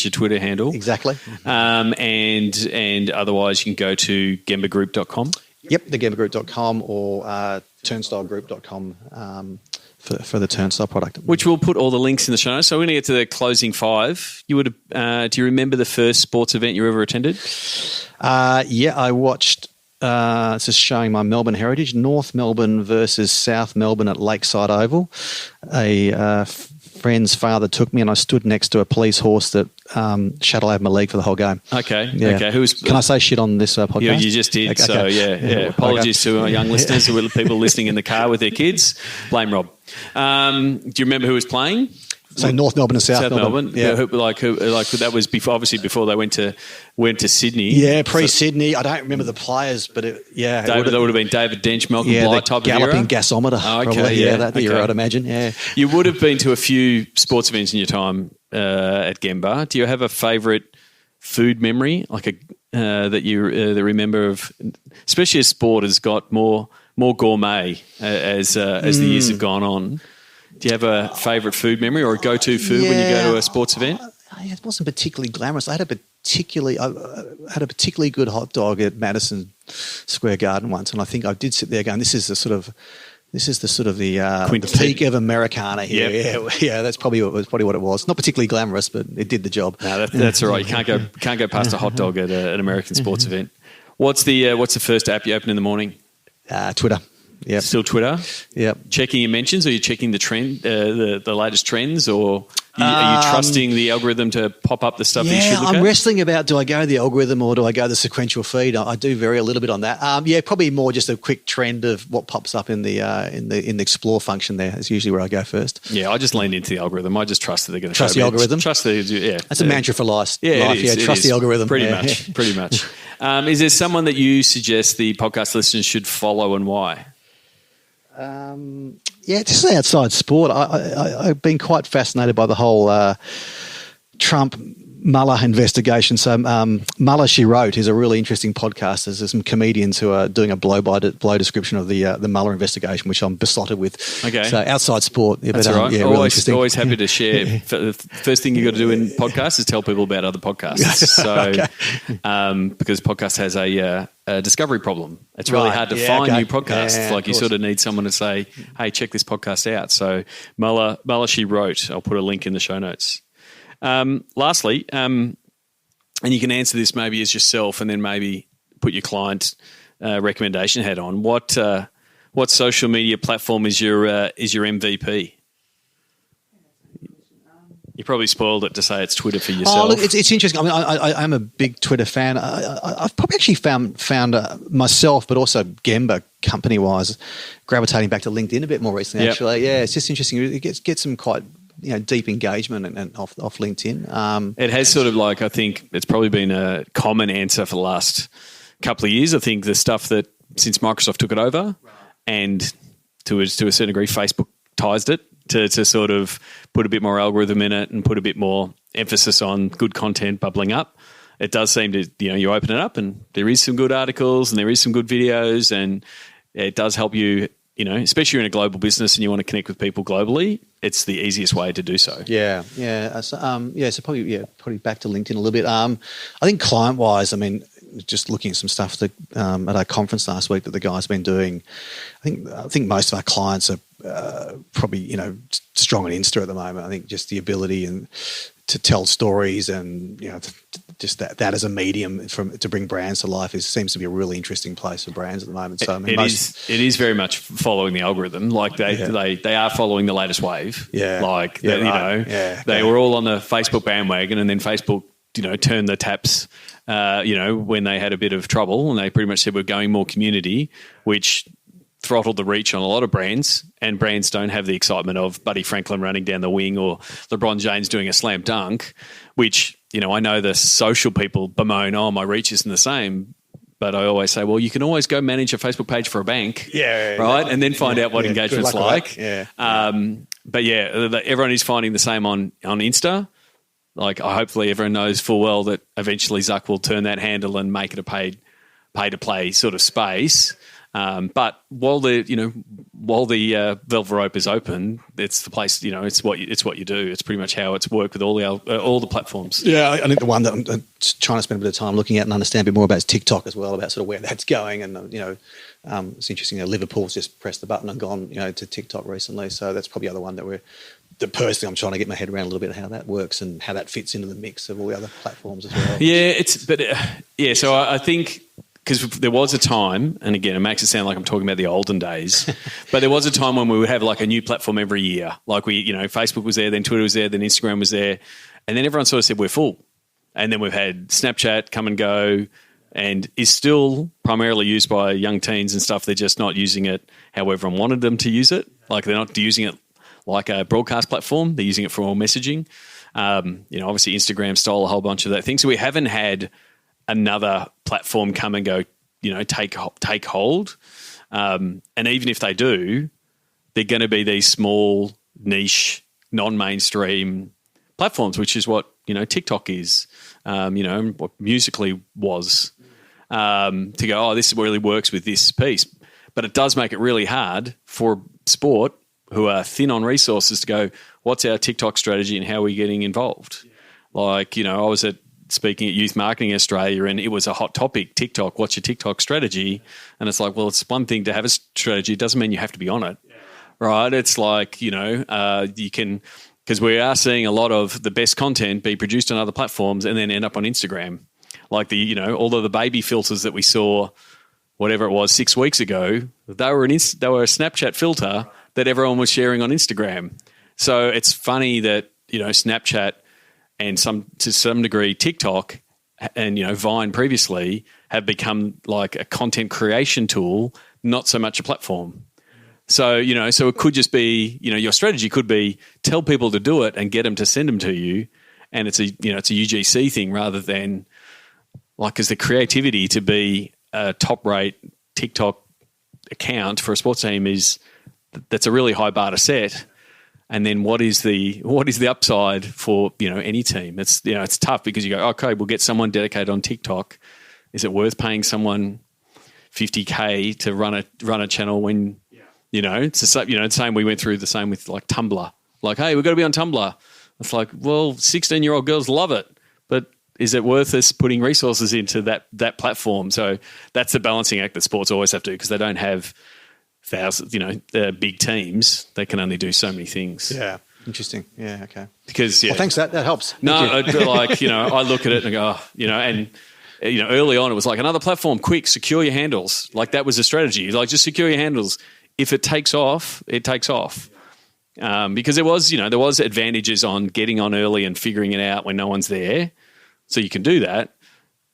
your Twitter handle. Exactly. And otherwise you can go to gembergroup.com. Yep, thegembergroup.com or turnstilegroup.com for the Turnstile product. Which we'll put all the links in the show notes. So we're going to get to the closing five. Do you remember the first sports event you ever attended? I watched, it's just showing my Melbourne heritage, North Melbourne versus South Melbourne at Lakeside Oval. A friend's father took me and I stood next to a police horse that shuttle over my leg for the whole game. Okay. Yeah. Okay. Can I say shit on this podcast? Yeah, you just did. Okay. So, yeah. Apologies to our young listeners who were people listening in the car with their kids. Blame Rob. Do you remember who was playing? So North Melbourne and South Melbourne. Yeah. Who that was before they went to Sydney. Yeah, pre-Sydney. I don't remember the players, but that would have been David Dench, Malcolm Blight type of era. Galloping gasometer. Oh, okay. Probably. Yeah, that era, I'd imagine. Yeah. You would have been to a few sports events in your time at Gemba. Do you have a favourite food memory, that you remember of, especially as sport has got more gourmet as the years have gone on? Do you have a favourite food memory or a go-to food when you go to a sports event? It wasn't particularly glamorous. I had a particularly good hot dog at Madison Square Garden once, and I think I did sit there going, "This is the sort of the peak of Americana here." Yep. Yeah, that's probably what it was. Not particularly glamorous, but it did the job. No, that's all right. You can't go past a hot dog at an American sports event. What's the first app you open in the morning? Twitter. Yep. Still Twitter. Yep. Checking your mentions, or are you checking the trend, the latest trends, or are you trusting the algorithm to pop up the stuff that you should look at? I'm wrestling about, do I go the algorithm or do I go the sequential feed? I do vary a little bit on that. Probably more just a quick trend of what pops up in the explore function. There is usually where I go first. Yeah, I just lean into the algorithm. I just trust that they're going to trust the algorithm. That's a mantra for life. Yeah, it is. Trust the algorithm. Pretty much. Is there someone that you suggest the podcast listeners should follow, and why? Just outside sport, I've been quite fascinated by the whole Trump Mueller investigation. So Mueller, She Wrote, is a really interesting podcast. There's some comedians who are doing a blow-by-blow description of the Mueller investigation, which I'm besotted with. Okay. So outside sport. That's all right. Really interesting. Always happy to share. The first thing you've got to do in podcasts is tell people about other podcasts. So, because podcast has a discovery problem. It's really hard to find new podcasts. You sort of need someone to say, hey, check this podcast out. So Mueller, She Wrote. I'll put a link in the show notes. Lastly, and you can answer this maybe as yourself and then maybe put your client recommendation hat on. What social media platform is your MVP? You probably spoiled it to say it's Twitter for yourself. Oh, look, it's interesting. I mean, I'm a big Twitter fan. I've probably actually found myself, but also Gemba, company-wise, gravitating back to LinkedIn a bit more recently, actually. Yeah, it's just interesting. It gets some quite deep engagement and off LinkedIn. It has sort of I think it's probably been a common answer for the last couple of years. I think the stuff that since Microsoft took it over and to a certain degree Facebook ties it to sort of put a bit more algorithm in it and put a bit more emphasis on good content bubbling up. It does seem to, you open it up and there is some good articles and there is some good videos, and it does help you, especially in a global business and you want to connect with people globally, it's the easiest way to do so. Yeah. So probably back to LinkedIn a little bit. I think client-wise, I mean, just looking at some stuff that at our conference last week that the guys have been doing, I think most of our clients are probably strong on Insta at the moment. I think just the ability and to tell stories and just that as a medium to bring brands to life seems to be a really interesting place for brands at the moment. So it is very much following the algorithm. They are following the latest wave. Yeah. They were all on the Facebook bandwagon, and then Facebook turned the taps. When they had a bit of trouble, and they pretty much said we're going more community, which throttled the reach on a lot of brands, and brands don't have the excitement of Buddy Franklin running down the wing or LeBron James doing a slam dunk, which, I know the social people bemoan, my reach isn't the same. But I always say, well, you can always go manage a Facebook page for a bank, right? And then find out what engagement's like. But everyone is finding the same on Insta. Hopefully everyone knows full well that eventually Zuck will turn that handle and make it a pay-to-play sort of space. But while the velvet rope is open, it's the place. It's what you do. It's pretty much how it's worked with all the platforms. Yeah, I think the one that I'm trying to spend a bit of time looking at and understand a bit more about is TikTok as well, about sort of where that's going. And it's interesting. Liverpool's just pressed the button and gone to TikTok recently, so that's probably the other one that personally I'm trying to get my head around a little bit how that works and how that fits into the mix of all the other platforms as well. So I think. Because there was a time, and again, it makes it sound like I'm talking about the olden days, but there was a time when we would have a new platform every year. Facebook was there, then Twitter was there, then Instagram was there, and then everyone sort of said we're full. And then we've had Snapchat come and go, and is still primarily used by young teens and stuff. They're just not using it how everyone wanted them to use it. They're not using it like a broadcast platform. They're using it for all messaging. Obviously Instagram stole a whole bunch of that thing. So we haven't had another platform come and go, take hold. And even if they do, they're going to be these small, niche, non-mainstream platforms, which is what, TikTok is, what Musical.ly was, to go, this really works with this piece. But it does make it really hard for sport who are thin on resources to go, what's our TikTok strategy and how are we getting involved? I was speaking at Youth Marketing Australia, and it was a hot topic, TikTok, what's your TikTok strategy? And it's it's one thing to have a strategy. It doesn't mean you have to be on it, right? It's you can, because we are seeing a lot of the best content be produced on other platforms and then end up on Instagram. All of the baby filters that we saw whatever it was 6 weeks ago, they were a Snapchat filter that everyone was sharing on Instagram. So it's funny that, Snapchat and to some degree TikTok and, Vine previously have become like a content creation tool, not so much a platform. So, so it could just be, your strategy could be tell people to do it and get them to send them to you. And it's a UGC thing rather than because the creativity to be a top rate TikTok account for a sports team that's a really high bar to set. And then what is the upside for, any team? It's, it's tough because you go, okay, we'll get someone dedicated on TikTok. Is it worth paying someone $50K to run a channel when, it's the same. We went through the same with like Tumblr. Like, hey, we've got to be on Tumblr. It's like, well, 16-year-old girls love it, but is it worth us putting resources into that platform? So that's the balancing act that sports always have to do because they don't have thousands, big teams. They can only do so many things. Yeah. Interesting. Yeah. Okay. Because well, thanks. That helps. I look at it and I go, early on it was like another platform, quick, secure your handles. Like that was a strategy. Like just secure your handles. If it takes off, it takes off. Because there was advantages on getting on early and figuring it out when no one's there. So you can do that.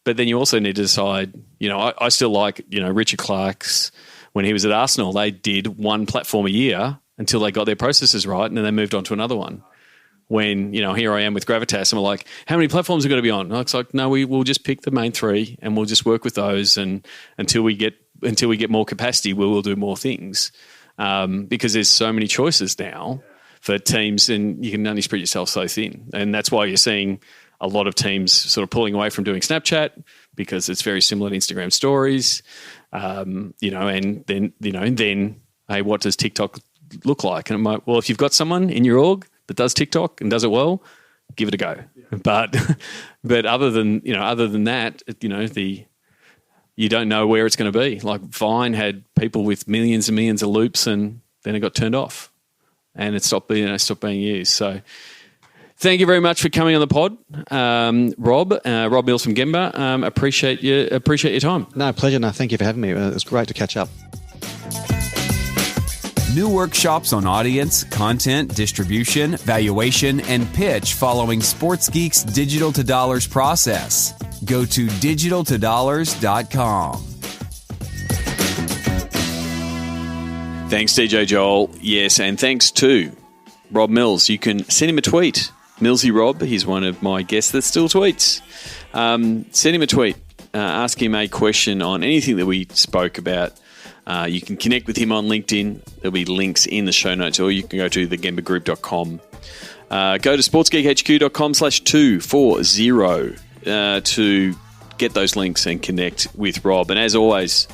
But then you also need to decide, I still like, Richard Clark's, when he was at Arsenal, they did one platform a year until they got their processes right and then they moved on to another one. When, here I am with Gravitas and we're like, how many platforms are going to be on? And it's like, no, we'll just pick the main three and we'll just work with those and until we get more capacity, we'll do more things. Because there's so many choices now for teams and you can only spread yourself so thin. And that's why you're seeing a lot of teams sort of pulling away from doing Snapchat because it's very similar to Instagram stories. And then, hey, what does TikTok look like? And I'm like, well, if you've got someone in your org that does TikTok and does it well, give it a go. Yeah. But other than that, you don't know where it's going to be. Like Vine had people with millions and millions of loops and then it got turned off and it stopped being used. So thank you very much for coming on the pod, Rob Mills from Gemba. Appreciate your time. No, pleasure. No, thank you for having me. It was great to catch up. New workshops on audience, content, distribution, valuation, and pitch following Sports Geek's Digital to Dollars process. Go to digitaltodollars.com. Thanks, DJ Joel. Yes, and thanks to Rob Mills. You can send him a tweet. Millsy Rob, he's one of my guests that still tweets. Send him a tweet. Ask him a question on anything that we spoke about. You can connect with him on LinkedIn. There'll be links in the show notes, or you can go to thegembagroup.com. Go to sportsgeekhq.com/240 to get those links and connect with Rob. And as always,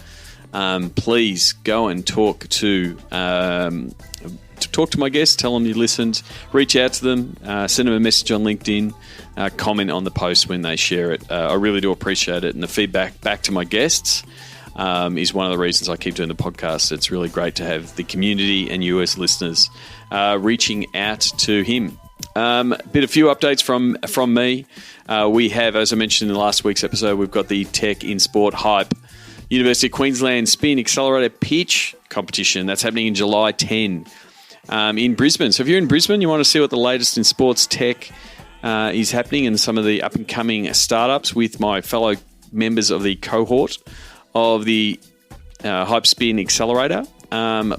please go and talk to my guests. Tell them you listened. Reach out to them. Send them a message on LinkedIn. Comment on the post when they share it. I really do appreciate it. And the feedback back to my guests is one of the reasons I keep doing the podcast. It's really great to have the community and you as listeners reaching out to him. A few updates from me. We have, as I mentioned in the last week's episode, we've got the Tech in Sport Hype University of Queensland Spin Accelerator Pitch competition. That's happening in July 10 in Brisbane. So if you're in Brisbane, you want to see what the latest in sports tech is happening and some of the up-and-coming startups with my fellow members of the cohort of the Hype Spin Accelerator,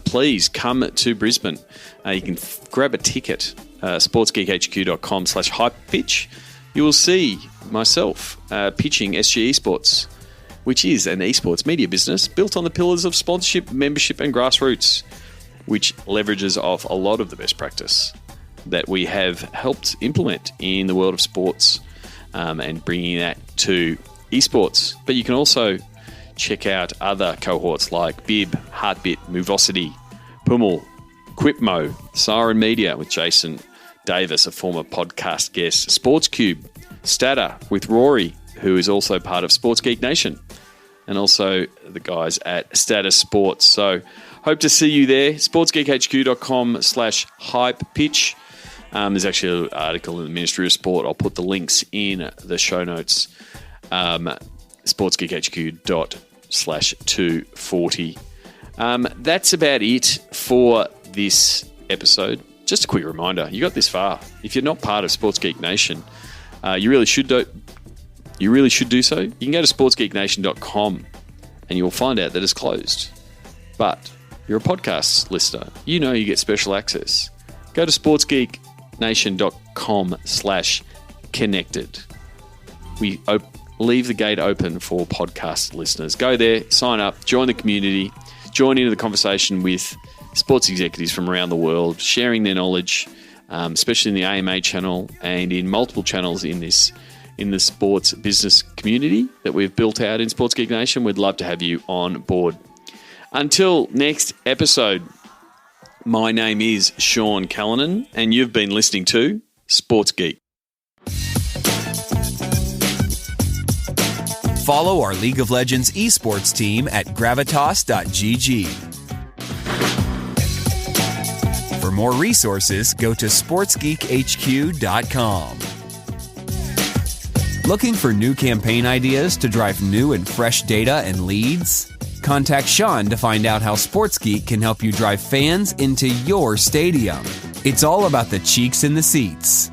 please come to Brisbane. You can grab a ticket, sportsgeekhq.com/hypepitch. You will see myself pitching SG Esports, which is an esports media business built on the pillars of sponsorship, membership, and grassroots, which leverages off a lot of the best practice that we have helped implement in the world of sports and bringing that to esports. But you can also check out other cohorts like Bib, Heartbit, Movosity, Pummel, Quipmo, Siren Media with Jason Davis, a former podcast guest, SportsCube, Statter with Rory, who is also part of Sports Geek Nation, and also the guys at Status Sports. So hope to see you there. sportsgeekhq.com/hypepitch. There's actually an article in the Ministry of Sport. I'll put the links in the show notes. sportsgeekhq.com /240. That's about it for this episode. Just a quick reminder, you got this far. If you're not part of Sports Geek Nation, you really should do so. You can go to sportsgeeknation.com and you'll find out that it's closed. But you're a podcast listener. You know you get special access. Go to sportsgeeknation.com/connected. We leave the gate open for podcast listeners. Go there, sign up, join the community, join into the conversation with sports executives from around the world, sharing their knowledge, especially in the AMA channel and in multiple channels in the sports business community that we've built out in Sports Geek Nation. We'd love to have you on board. Until next episode, my name is Sean Callanan, and you've been listening to Sports Geek. Follow our League of Legends esports team at gravitas.gg. For more resources, go to sportsgeekhq.com. Looking for new campaign ideas to drive new and fresh data and leads? Contact Sean to find out how SportsGeek can help you drive fans into your stadium. It's all about the cheeks in the seats.